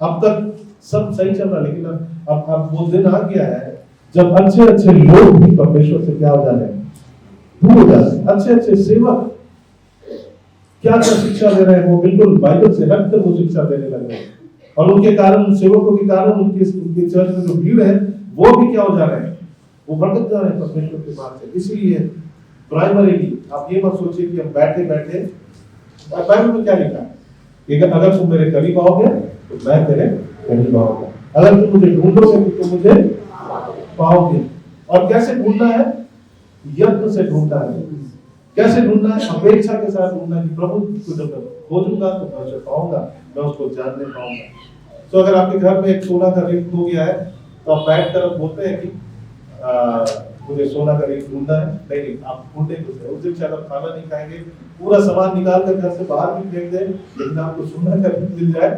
अब तक सब सही चल रहा, लेकिन अब वो दिन आ गया है जब अच्छे अच्छे लोग भी परमेश्वर से क्या हो जाने, दूर हो जाते। अच्छे अच्छे सेवक क्या क्या शिक्षा दे रहे हैं, वो बिल्कुल बाइबल से हटकर वो शिक्षा देने लगे और उनके कारण, सेवकों के कारण उनके चर्च में जो भीड़ है वो भी क्या हो जा रहे हैं? वो भटक जा रहे हैं परमेश्वर के मार्ग से। इसलिए प्राइमरीली आप ये मत सोचिए कि हम बैठे बैठे, बाइबल में क्या लिखा है कि अगर तुम मेरे करीब आओगे तो मैं तेरे करीब आऊंगा, अगर तुम मुझे ढूंढोगे तो तुम मुझे पाओगे। और कैसे ढूंढना है? यत्न से ढूंढना है। कैसे ढूंढना है? अपेक्षा के साथ ढूंढना है कि प्रभु को जब मैं खोजूंगा तो मैं उसे पाऊंगा, मैं उसको जानने पाऊंगा। तो अगर आपके घर में एक सोना का रिंग खो गया है तो आप बैठ कर बोलते हैं कि मुझे सोना का रिंग ढूंढना है, नहीं, आप ढूंढेंगे उसे। उस दिन शायद आप खाना नहीं खाएंगे, पूरा सामान निकाल कर घर से बाहर भी फेंक दें, लेकिन आपको सोना का रिंग मिल जाए,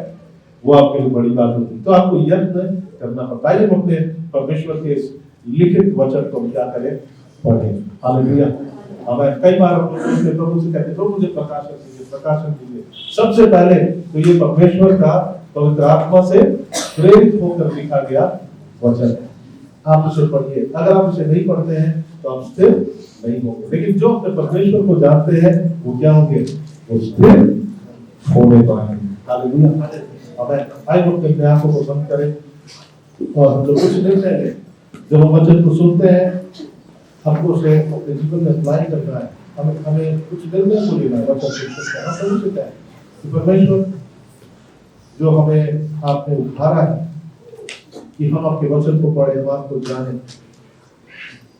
वो आपके लिए बड़ी बात होगी। तो आपको यत्न करना पड़ता है। अपने परमेश्वर के इस लिखित वचन को क्या करें? पढ़ें। हालेलुया, हमें कई बार हम प्रभु से कहते हैं, प्रभु मुझे प्रकाशन दीजिए, प्रकाशन दीजिए। सबसे पहले तो ये परमेश्वर का पवित्र आत्मा से प्रेरित होकर लिखा गया वचन है, आप उसे पढ़िए। अगर आप उसे नहीं पढ़ते हैं तो आप स्थिर नहीं होंगे, लेकिन जो अपने परमेश्वर को जानते हैं वो क्या होंगे? वो स्थिर होने पाएंगे। हालेलुया, हमें आइए अपने आंखों को बंद करें और हम लोग कुछ नहीं कहेंगे। जब हम वचन को सुनते हैं हमको उसे अपने जीवन में अप्लाई करना है, हमें कुछ निर्णय को लेना है। परमेश्वर जो हमें आपने उठारा है कि हम आपके वचन को पढ़े, हम आपको जाने,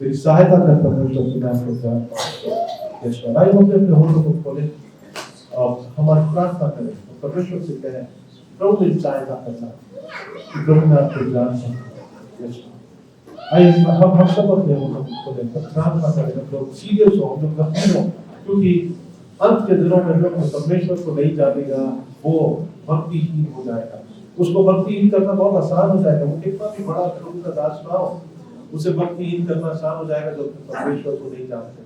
मेरी सहायता कर परमेश्वर से मैं आपको जान पाऊं। आइए हम अपने होठों को खोलें और हमारी प्रार्थना करें और परमेश्वर से कहें, प्रभु मेरी सहायता करना, प्रभु मैं आपको जान सकूं। आइए हम सब अपने होठों को खोलें, प्रार्थना करें, हम लोग सीरियस हो, हम लोग गंभीर हो, क्योंकि अंत के दिनों में जो परमेश्वर को नहीं जानेगा वो भक्तिहीन हो जाएगा। उसको भक्तिहीन करना बहुत आसान हो जाएगा, वो कितना भी बड़ा प्रभु का दास ना हो, उसे भक्तिहीन करना आसान हो जाएगा जो परमेश्वर को नहीं जानते।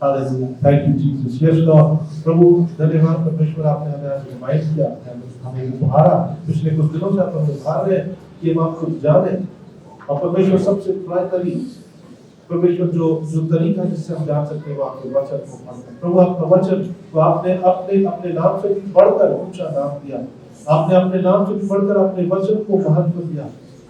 Hallelujah, thank you Jesus. Yes Lord, प्रभु धन्यवाद परमेश्वर, आपने हमें आज रिमाइंड किया, हमें उभारा। पिछले कुछ दिनों से आप हमें उभार रहे हैं कि हम आपको जाने। और परमेश्वर सबसे प्राइमरी परमेश्वर जो तरीका जिससे हम जान सकते हैं वो आपके वचन को पढ़कर। प्रभु आपका वचन तो आपने अपने नाम से भी बढ़कर ऊंचा नाम दिया, आपने अपने नाम से भी बढ़कर अपने वचन को महत्व दिया।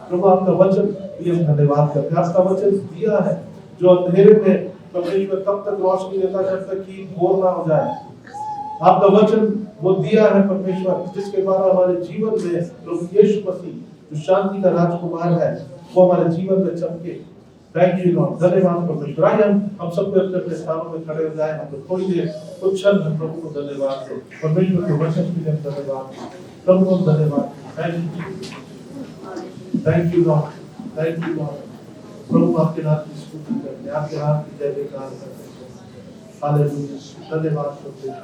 प्रभु आपका वचन भी हम धन्यवाद करते हैं। आपका वचन दिया है जो अंधेरे में परमेश्वर तब तक रोशनी देता है जब तक कि भोर ना हो जाए। आपका वचन वो दिया है परमेश्वर, जिसके द्वारा हमारे जीवन में प्रभु यीशु मसीह जो शांति का राजकुमार है वो हमारे जीवन में चमके। थैंक यू लॉर्ड, धन्यवाद परमेश्वर। आइए हम सब अपने अपने स्थानों में खड़े हो जाए। हम लोग थोड़ी देर कुछ क्षण में प्रभु को धन्यवाद दें, परमेश्वर के वचन के लिए धन्यवाद दें, प्रभु को धन्यवाद। Thank you Lord, thank you Lord. प्रभु आपके नाम की स्तुति करते हैं, आपके नाम की जय जयकार करते हैं। हालेलुया, धन्यवाद करते हैं।